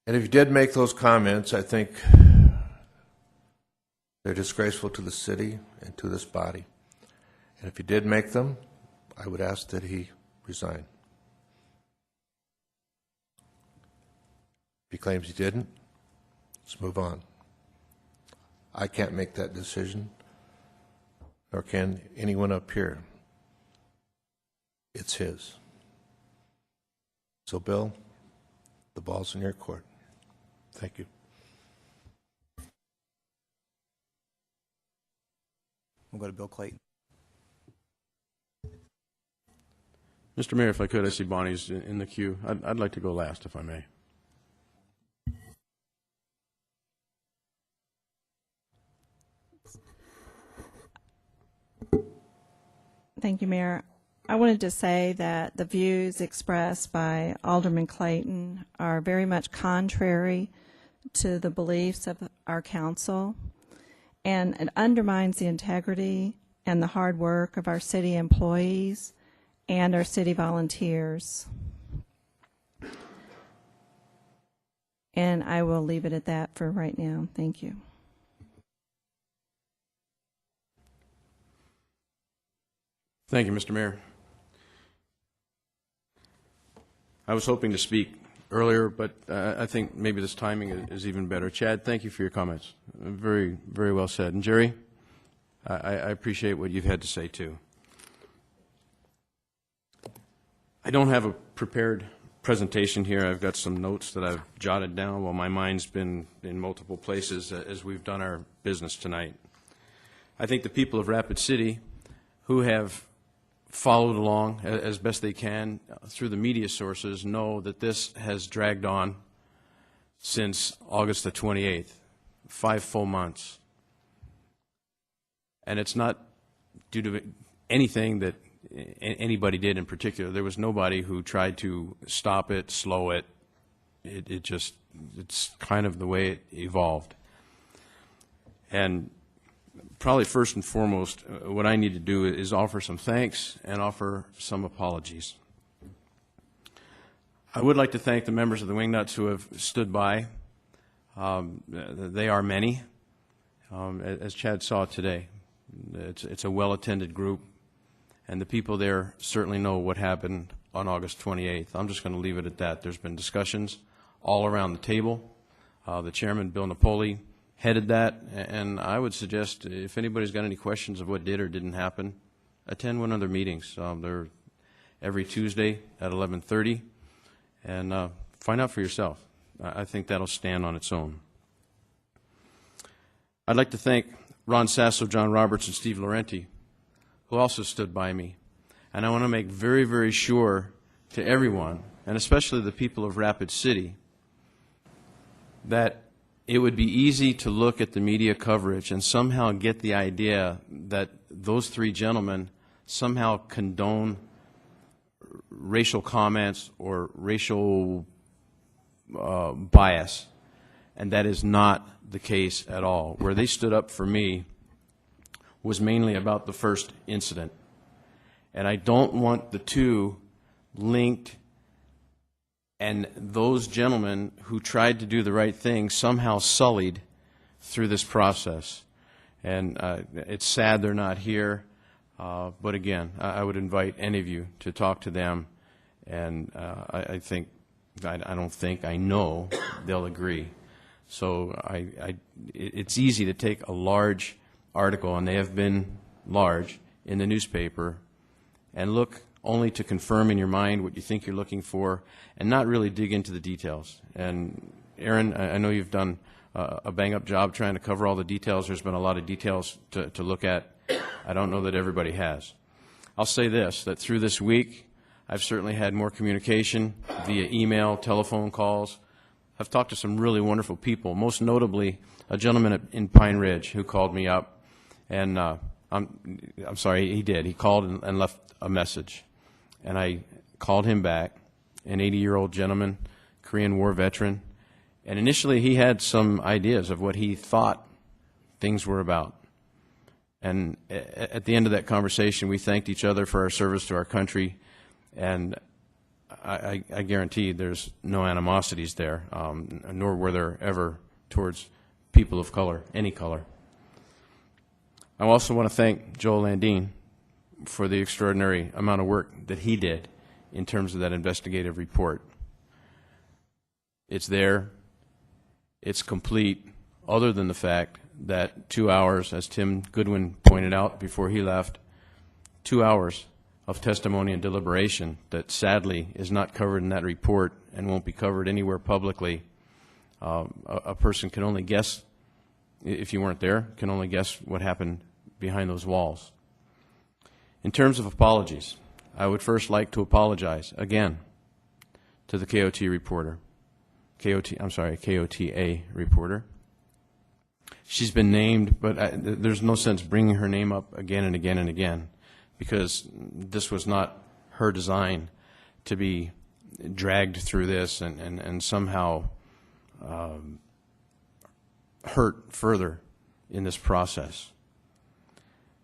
And if you did make those comments, I think they're disgraceful to the city and to this body. And if he did make them, I would ask that he resign. If he claims he didn't, let's move on. I can't make that decision, nor can anyone up here. It's his. So, Bill, the ball's in your court. Thank you. We'll go to Bill Clayton. Mr. Mayor, if I could, I see Bonnie's in the queue. I'd like to go last, if I may. Thank you, Mayor. I wanted to say that the views expressed by Alderman Clayton are very much contrary to the beliefs of our council, and it undermines the integrity and the hard work of our city employees and our city volunteers. And I will leave it at that for right now. Thank you. Thank you, Mr. Mayor. I was hoping to speak earlier, but I think maybe this timing is even better. Chad, thank you for your comments. Very, very well said. And Jerry, I appreciate what you've had to say, too. I don't have a prepared presentation here. I've got some notes that I've jotted down while my mind's been in multiple places as we've done our business tonight. I think the people of Rapid City who have followed along as best they can through the media sources know that this has dragged on since August the 28th, 5 full months. And it's not due to anything that anybody did in particular. There was nobody who tried to stop it, slow it. It's kind of the way it evolved. And probably first and foremost, what I need to do is offer some thanks and offer some apologies. I would like to thank the members of the Wingnuts who have stood by. They are many, as Chad saw today. It's a well-attended group, and the people there certainly know what happened on August 28th. I'm just going to leave it at that. There's been discussions all around the table. The chairman, Bill Napoli, headed that, and I would suggest if anybody's got any questions of what did or didn't happen, attend one of their meetings. They're every Tuesday at 11:30, and find out for yourself. I think that'll stand on its own. I'd like to thank Ron Sasso, John Roberts, and Steve Laurenti, who also stood by me. And I want to make very, very sure to everyone, and especially the people of Rapid City, that it would be easy to look at the media coverage and somehow get the idea that those three gentlemen somehow condone racial comments or racial bias, and that is not the case at all. Where they stood up for me was mainly about the first incident, and I don't want the two linked, and those gentlemen who tried to do the right thing somehow sullied through this process. And it's sad they're not here, but again, I would invite any of you to talk to them, and I know they'll agree. So it's easy to take a large article, and they have been large, in the newspaper, and look only to confirm in your mind what you think you're looking for, and not really dig into the details. And Aaron, I know you've done a bang-up job trying to cover all the details. There's been a lot of details to look at. I don't know that everybody has. I'll say this, that through this week, I've certainly had more communication via email, telephone calls. I've talked to some really wonderful people, most notably a gentleman in Pine Ridge who called me up, and I'm sorry, he did. He called and left a message. And I called him back, an 80-year-old gentleman, Korean War veteran. And initially he had some ideas of what he thought things were about. And at the end of that conversation, we thanked each other for our service to our country, and I guarantee there's no animosities there, nor were there ever towards people of color, any color. I also want to thank Joel Landine for the extraordinary amount of work that he did in terms of that investigative report. It's there. It's complete, other than the fact that 2 hours, as Tim Goodwin pointed out before he left, 2 hours of testimony and deliberation that sadly is not covered in that report and won't be covered anywhere publicly. A person can only guess, if you weren't there, can only guess what happened behind those walls. In terms of apologies, I would first like to apologize again to the KOTA reporter. She's been named, but there's no sense bringing her name up again and again and again, because this was not her design to be dragged through this and somehow hurt further in this process.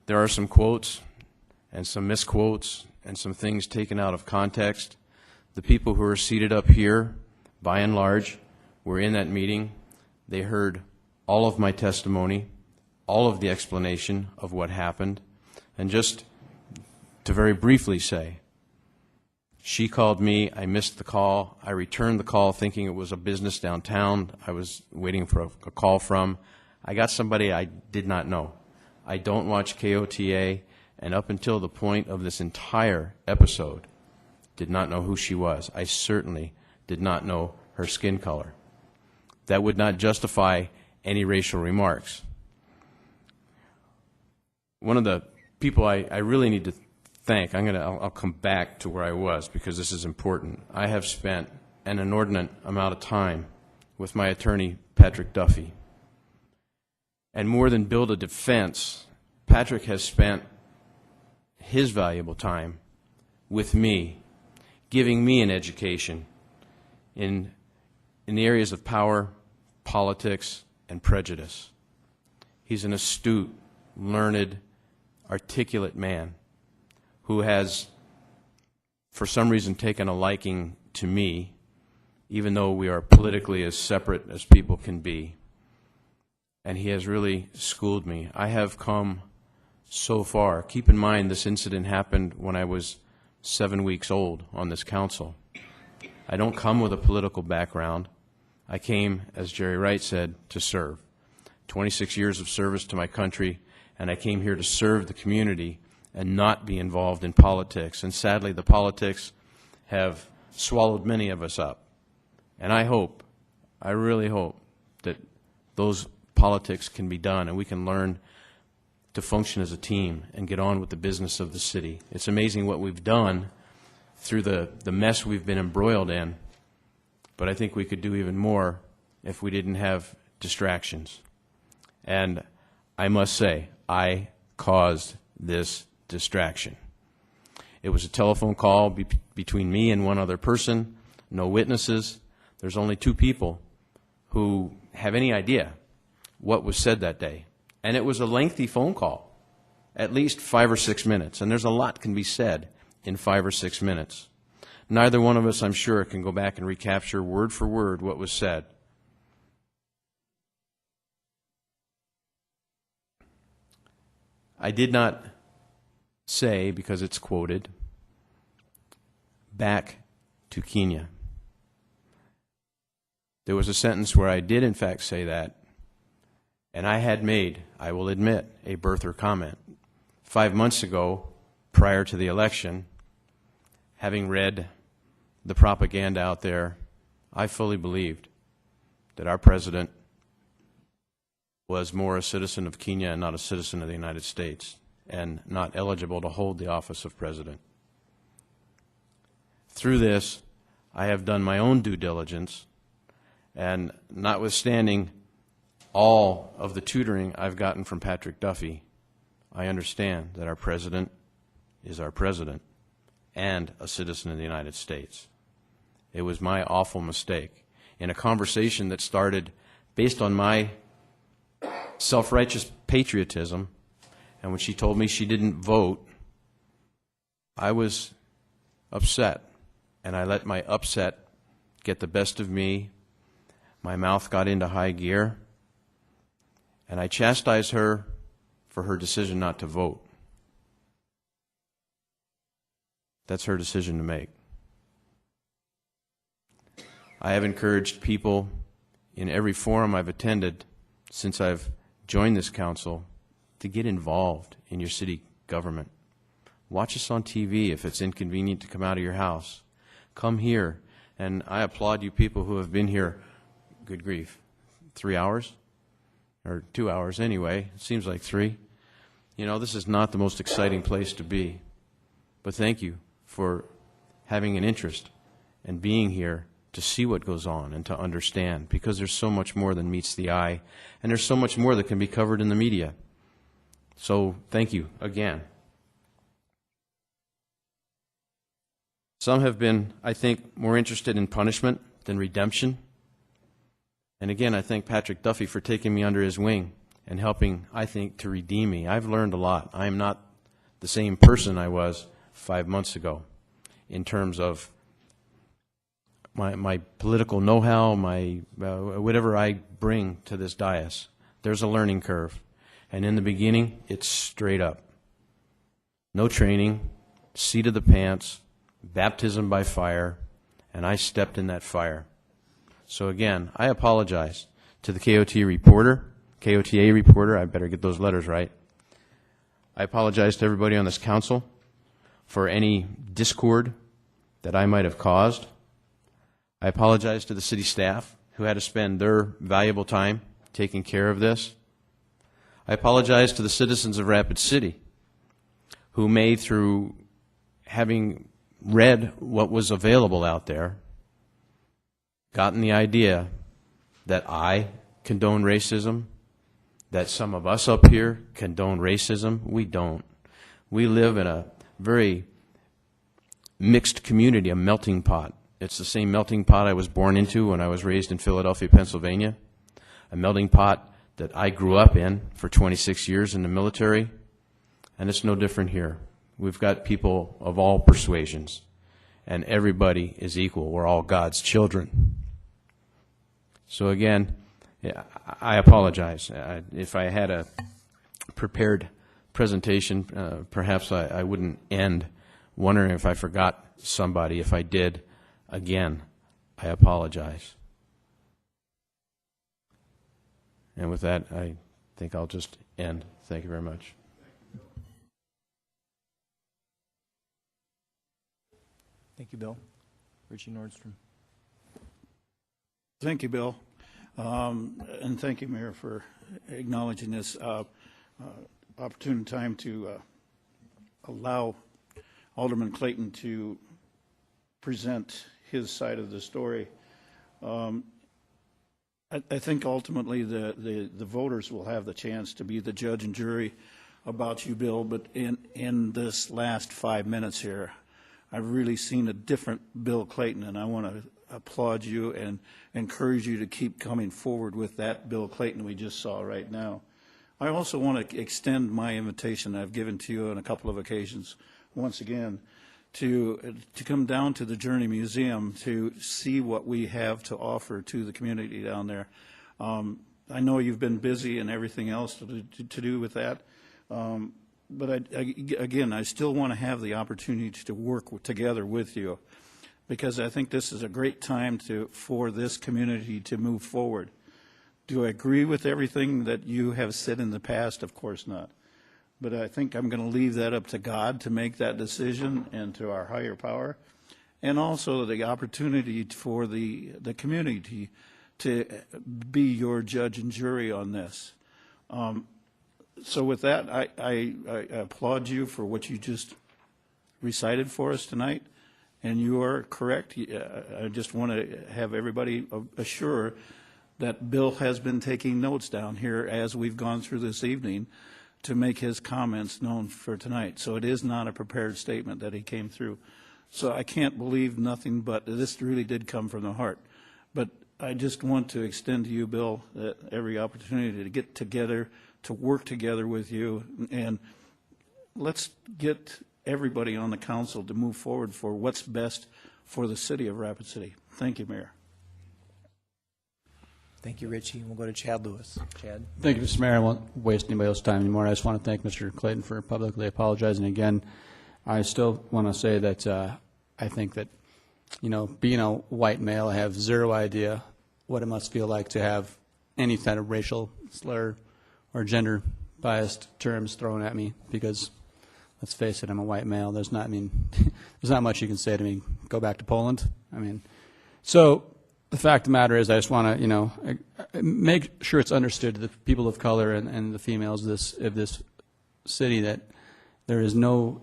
There are some quotes and some misquotes and some things taken out of context. The people who are seated up here, by and large, were in that meeting. They heard all of my testimony, all of the explanation of what happened, and just to very briefly say, she called me, I missed the call, I returned the call thinking it was a business downtown I was waiting for a call from. I got somebody I did not know. I don't watch KOTA, and up until the point of this entire episode, did not know who she was. I certainly did not know her skin color. That would not justify any racial remarks. One of the people I really need to thank, I'll come back to where I was because this is important. I have spent an inordinate amount of time with my attorney, Patrick Duffy. And more than build a defense, Patrick has spent his valuable time with me, giving me an education in the areas of power, politics, and prejudice. He's an astute, learned, articulate man who has, for some reason, taken a liking to me, even though we are politically as separate as people can be. And he has really schooled me. I have come so far. Keep in mind, this incident happened when I was 7 weeks old on this council. I don't come with a political background. I came, as Jerry Wright said, to serve. 26 years of service to my country, and I came here to serve the community and not be involved in politics. And sadly, the politics have swallowed many of us up. And I hope, I really hope, that those politics can be done and we can learn to function as a team and get on with the business of the city. It's amazing what we've done through the mess we've been embroiled in, but I think we could do even more if we didn't have distractions. And I must say, I caused this distraction. It was a telephone call between me and one other person, no witnesses. There's only two people who have any idea what was said that day. And it was a lengthy phone call, at least 5 or 6 minutes. And there's a lot can be said in 5 or 6 minutes. Neither one of us, I'm sure, can go back and recapture word for word what was said. I did not say, because it's quoted, back to Kenya. There was a sentence where I did in fact say that, and I had made, I will admit, a birther comment. 5 months ago, prior to the election, having read the propaganda out there, I fully believed that our president was more a citizen of Kenya and not a citizen of the United States, and not eligible to hold the office of president. Through this, I have done my own due diligence, and notwithstanding all of the tutoring I've gotten from Patrick Duffy, I understand that our president is our president and a citizen of the United States. It was my awful mistake in a conversation that started based on my self-righteous patriotism And when she told me she didn't vote, I was upset. And I let my upset get the best of me. My mouth got into high gear. And I chastised her for her decision not to vote. That's her decision to make. I have encouraged people in every forum I've attended since I've joined this council to get involved in your city government. Watch us on TV if it's inconvenient to come out of your house. Come here. And I applaud you people who have been here, good grief, 3 hours? Or 2 hours anyway. It seems like 3. You know, this is not the most exciting place to be. But thank you for having an interest and being here to see what goes on and to understand, because there's so much more than meets the eye, and there's so much more that can be covered in the media. So thank you again. Some have been, I think, more interested in punishment than redemption. And again, I thank Patrick Duffy for taking me under his wing and helping, I think, to redeem me. I've learned a lot. I am not the same person I was 5 months ago in terms of my political know-how, my whatever I bring to this dais. There's a learning curve. And in the beginning, it's straight up. No training, seat of the pants, baptism by fire, and I stepped in that fire. So again, I apologize to the KOTA reporter, I better get those letters right. I apologize to everybody on this council for any discord that I might have caused. I apologize to the city staff who had to spend their valuable time taking care of this. I apologize to the citizens of Rapid City who may, through having read what was available out there, gotten the idea that I condone racism, that some of us up here condone racism. We don't. We live in a very mixed community, a melting pot. It's the same melting pot I was born into when I was raised in Philadelphia, Pennsylvania, a melting pot that I grew up in for 26 years in the military, and it's no different here. We've got people of all persuasions, and everybody is equal. We're all God's children. So again, I apologize. If I had a prepared presentation, perhaps I wouldn't end wondering if I forgot somebody. If I did, again, I apologize. And with that, I think I'll just end. Thank you very much. Thank you, Bill. Richie Nordstrom. Thank you, Bill. And thank you, Mayor, for acknowledging this opportune time to allow Alderman Clayton to present his side of the story. I think ultimately the voters will have the chance to be the judge and jury about you, Bill, but in this last 5 minutes here, I've really seen a different Bill Clayton, and I want to applaud you and encourage you to keep coming forward with that Bill Clayton we just saw right now. I also want to extend my invitation I've given to you on a couple of occasions, once again, to come down to the Journey Museum to see what we have to offer to the community down there. I know you've been busy and everything else to do with that, but again, I still want to have the opportunity to work together with you, because I think this is a great time for this community to move forward. Do I agree with everything that you have said in the past? Of course not. But I think I'm going to leave that up to God to make that decision, and to our higher power, and also the opportunity for the community to be your judge and jury on this. So with that, I applaud you for what you just recited for us tonight, and you are correct. I just want to have everybody assure that Bill has been taking notes down here as we've gone through this evening to make his comments known for tonight. So it is not a prepared statement that he came through. So I can't believe nothing but this really did come from the heart. But I just want to extend to you, Bill, every opportunity to get together to work together with you, and let's get everybody on the council to move forward for what's best for the city of Rapid City. Thank you, Mayor. Thank you, Richie. We'll go to Chad Lewis. Chad? Thank you, Mr. Mayor. I won't waste anybody else's time anymore. I just want to thank Mr. Clayton for publicly apologizing again. I still want to say that I think that, being a white male, I have zero idea what it must feel like to have any kind of racial slur or gender-biased terms thrown at me, because, let's face it, I'm a white male. There's not much you can say to me. Go back to Poland. So the fact of the matter is, I just want to, make sure it's understood to the people of color and the females of this city that there is no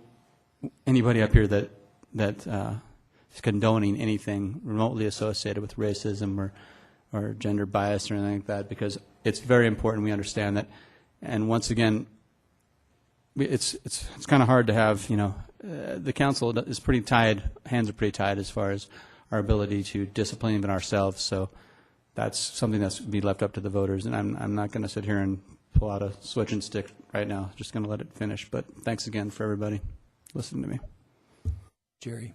anybody up here that is condoning anything remotely associated with racism or gender bias or anything like that, because it's very important we understand that. And once again, it's kind of hard to have, the council is pretty tied, hands are pretty tied as far as our ability to discipline even ourselves. So that's something that's be left up to the voters, and I'm not going to sit here and pull out a switch and stick right now. Just going to let it finish. But thanks again for everybody listening to me. Jerry?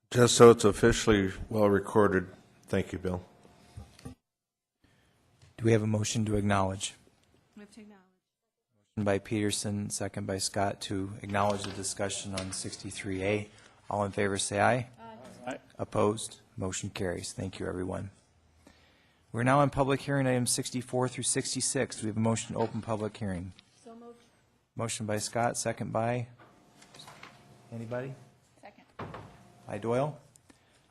Just so it's officially well recorded, thank you, Bill. Do we have a motion to acknowledge? Move to acknowledge. Motion by Peterson, second by Scott, to acknowledge the discussion on 63A. All in favor, say aye. Aye. Opposed? Motion carries. Thank you, everyone. We're now on public hearing items 64 through 66. Do we have a motion to open public hearing? So moved. Motion by Scott, second by anybody? Second. By Doyle.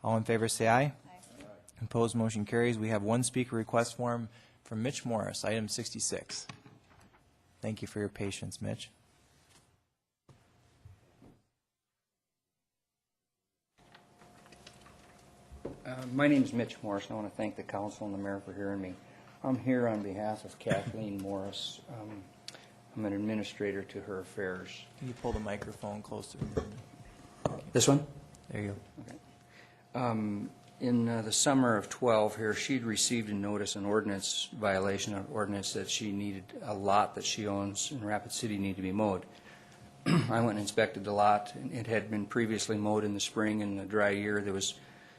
All in favor, say aye. Aye. Opposed? Motion carries. We have one speaker request form from Mitch Morris, item 66. Thank you for your patience, Mitch. My name is Mitch Morris, and I want to thank the council and the mayor for hearing me. I'm here on behalf of Kathleen Morris. I'm an administrator to her affairs. Can you pull the microphone closer? This one? There you go. Okay. In the summer of 12 here, she'd received a notice, an ordinance violation of ordinance, that she needed a lot that she owns in Rapid City needed to be mowed. I went and inspected the lot. It had been previously mowed in the spring. In the dry year, there was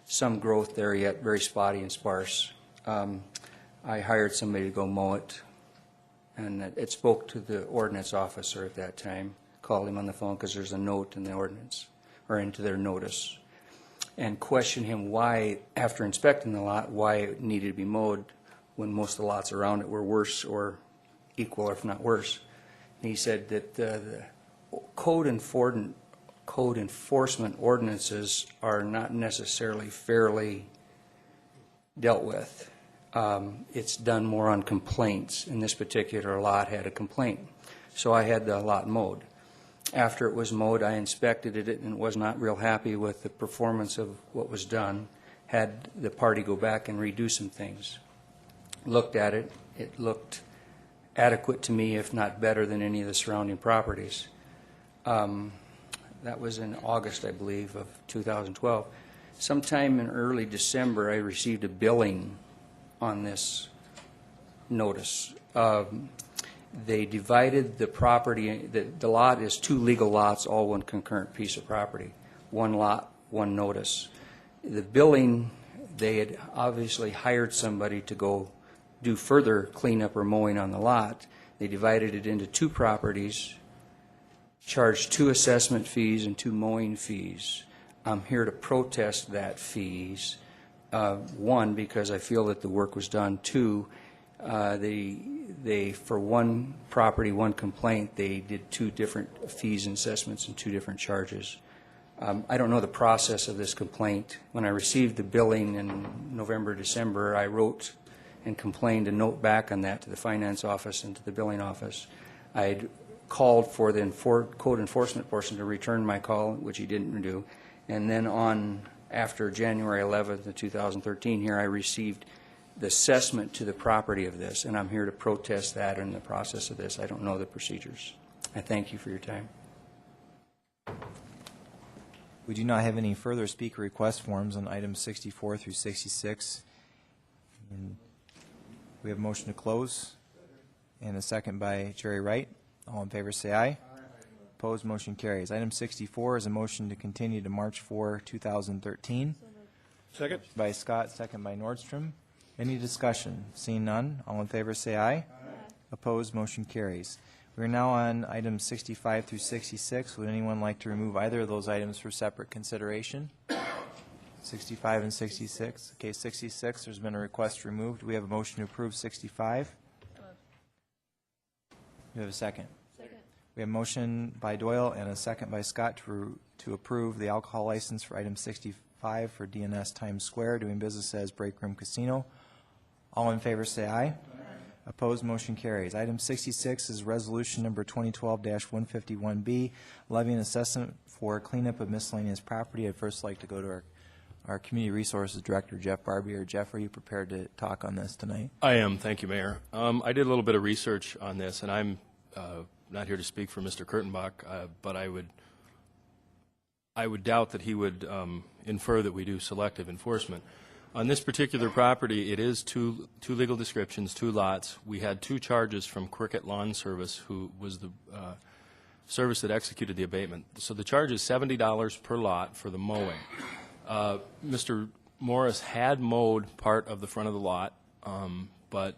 some growth there yet, very spotty and sparse. I hired somebody to go mow it, and it spoke to the ordinance officer at that time, called him on the phone because there's a note in the ordinance, or into their notice, and questioned him why, after inspecting the lot, why it needed to be mowed when most of the lots around it were worse or equal, if not worse. And he said that the code enforcement ordinances are not necessarily fairly dealt with. It's done more on complaints, and this particular lot had a complaint. So I had the lot mowed. After it was mowed, I inspected it and was not real happy with the performance of what was done. Had the party go back and redo some things. Looked at it. It looked adequate to me, if not better than any of the surrounding properties. That was in August, I believe, of 2012. Sometime in early December, I received a billing on this notice. They divided the property. The lot is two legal lots, all one concurrent piece of property. One lot, one notice. The billing, they had obviously hired somebody to go do further cleanup or mowing on the lot. They divided it into two properties, charged 2 assessment fees and 2 mowing fees. I'm here to protest that fees. One, because I feel that the work was done. Two, they for one property, one complaint, they did 2 different fees and assessments and 2 different charges. I don't know the process of this complaint. When I received the billing in November, December, I wrote and complained a note back on that to the finance office and to the billing office. I had called for the code enforcement person to return my call, which he didn't do. And then after January 11th of 2013 here, I received the assessment to the property of this, and I'm here to protest that in the process of this. I don't know the procedures. I thank you for your time. We do not have any further speaker request forms on items 64 through 66. And we have a motion to close. and a second by Jerry Wright. All in favor, say aye. Opposed, motion carries. Item 64 is a motion to continue to March 4, 2013. Second. By Scott, second by Nordstrom. Any discussion? Seeing none, all in favor say aye. Opposed, motion carries. We are now on items 65 through 66. Would anyone like to remove either of those items for separate consideration? 65 and 66. Okay, 66, there's been a request removed. Do we have a motion to approve 65? Do we have a second? Second. We have a motion by Doyle and a second by Scott to approve the alcohol license for item 65 for DNS Times Square, doing business as Break Room Casino. All in favor say aye. Opposed, motion carries. Item 66 is resolution number 2012-151B, levying assessment for cleanup of miscellaneous property. I'd first like to go to our Community Resources Director, Jeff Barbier. Jeff, are you prepared to talk on this tonight? I am. Thank you, Mayor. I did a little bit of research on this, and I'm not here to speak for Mr. Kurtenbach, but I would doubt that he would infer that we do selective enforcement. On this particular property, it is two legal descriptions, 2 lots. We had 2 charges from Cricket Lawn Service, who was the service that executed the abatement. So the charge is $70 per lot for the mowing. Mr. Morris had mowed part of the front of the lot, but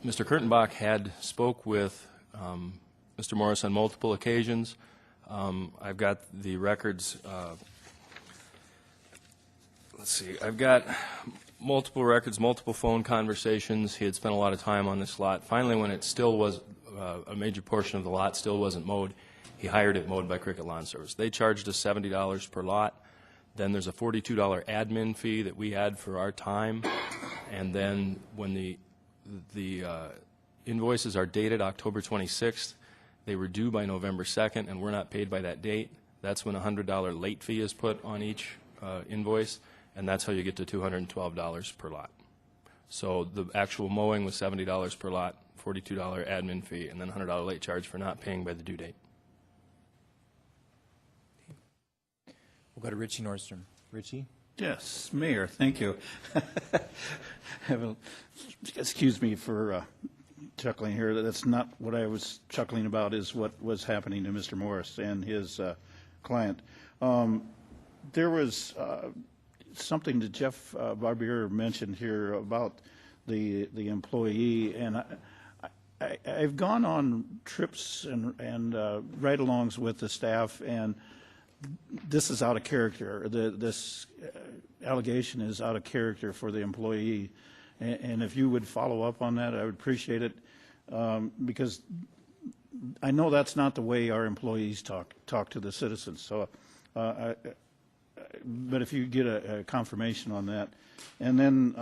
Mr. Kurtenbach had spoke with Mr. Morris on multiple occasions. I've got the records. Let's see. I've got multiple records, multiple phone conversations. He had spent a lot of time on this lot. Finally, when it still was a major portion of the lot still wasn't mowed, he hired it mowed by Cricket Lawn Service. They charged us $70 per lot. Then there's a $42 admin fee that we add for our time. And then when the invoices are dated October 26th, they were due by November 2nd, and we're not paid by that date. That's when a $100 late fee is put on each invoice, and that's how you get to $212 per lot. So the actual mowing was $70 per lot, $42 admin fee, and then $100 late charge for not paying by the due date. We'll go to Richie Nordstrom. Richie? Yes, Mayor, thank you. Excuse me for chuckling here. That's not what I was chuckling about, is what was happening to Mr. Morris and his client. There was something that Jeff Barbier mentioned here about the employee, and I've gone on trips and ride-alongs with the staff, and this is out of character. This allegation is out of character for the employee, and if you would follow up on that, I would appreciate it, because I know that's not the way our employees talk to the citizens. So, but if you get a confirmation on that, and then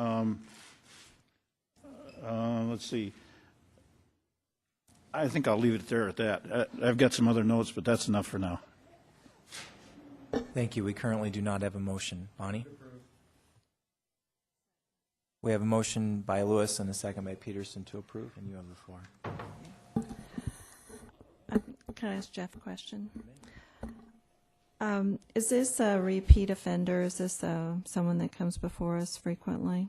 let's see. I think I'll leave it there at that. I've got some other notes, but that's enough for now. Thank you. We currently do not have a motion. Bonnie? We have a motion by Lewis and a second by Peterson to approve, and you have the floor. Can I ask Jeff a question? Is this a repeat offender? Is this someone that comes before us frequently?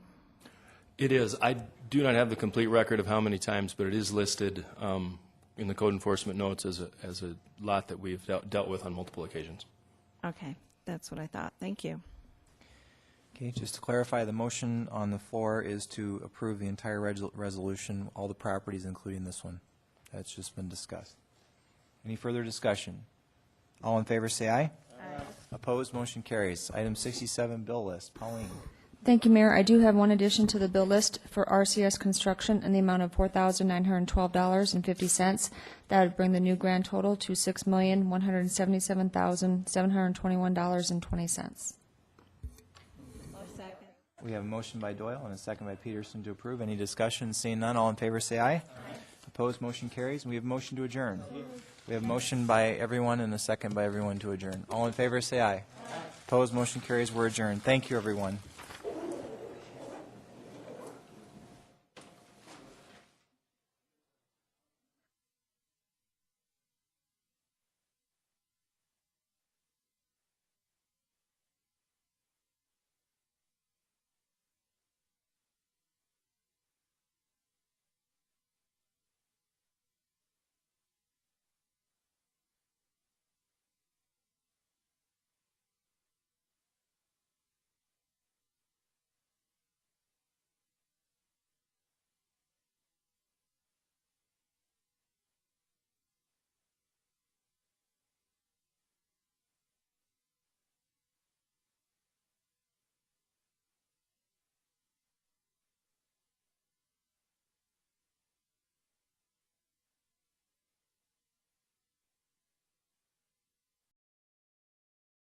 It is. I do not have the complete record of how many times, but it is listed in the code enforcement notes as a lot that we've dealt with on multiple occasions. Okay, that's what I thought. Thank you. Okay, just to clarify, the motion on the floor is to approve the entire resolution, all the properties, including this one. That's just been discussed. Any further discussion? All in favor say aye. Aye. Opposed, motion carries. Item 67, bill list. Pauline. Thank you, Mayor. I do have one addition to the bill list for RCS Construction in the amount of $4,912.50. That would bring the new grand total to $6,177,721.20. We have a motion by Doyle and a second by Peterson to approve. Any discussion? Seeing none, all in favor say aye. Aye. Opposed, motion carries. And we have a motion to adjourn. We have a motion by everyone and a second by everyone to adjourn. All in favor say aye. Aye. Opposed, motion carries. We're adjourned. Thank you, everyone.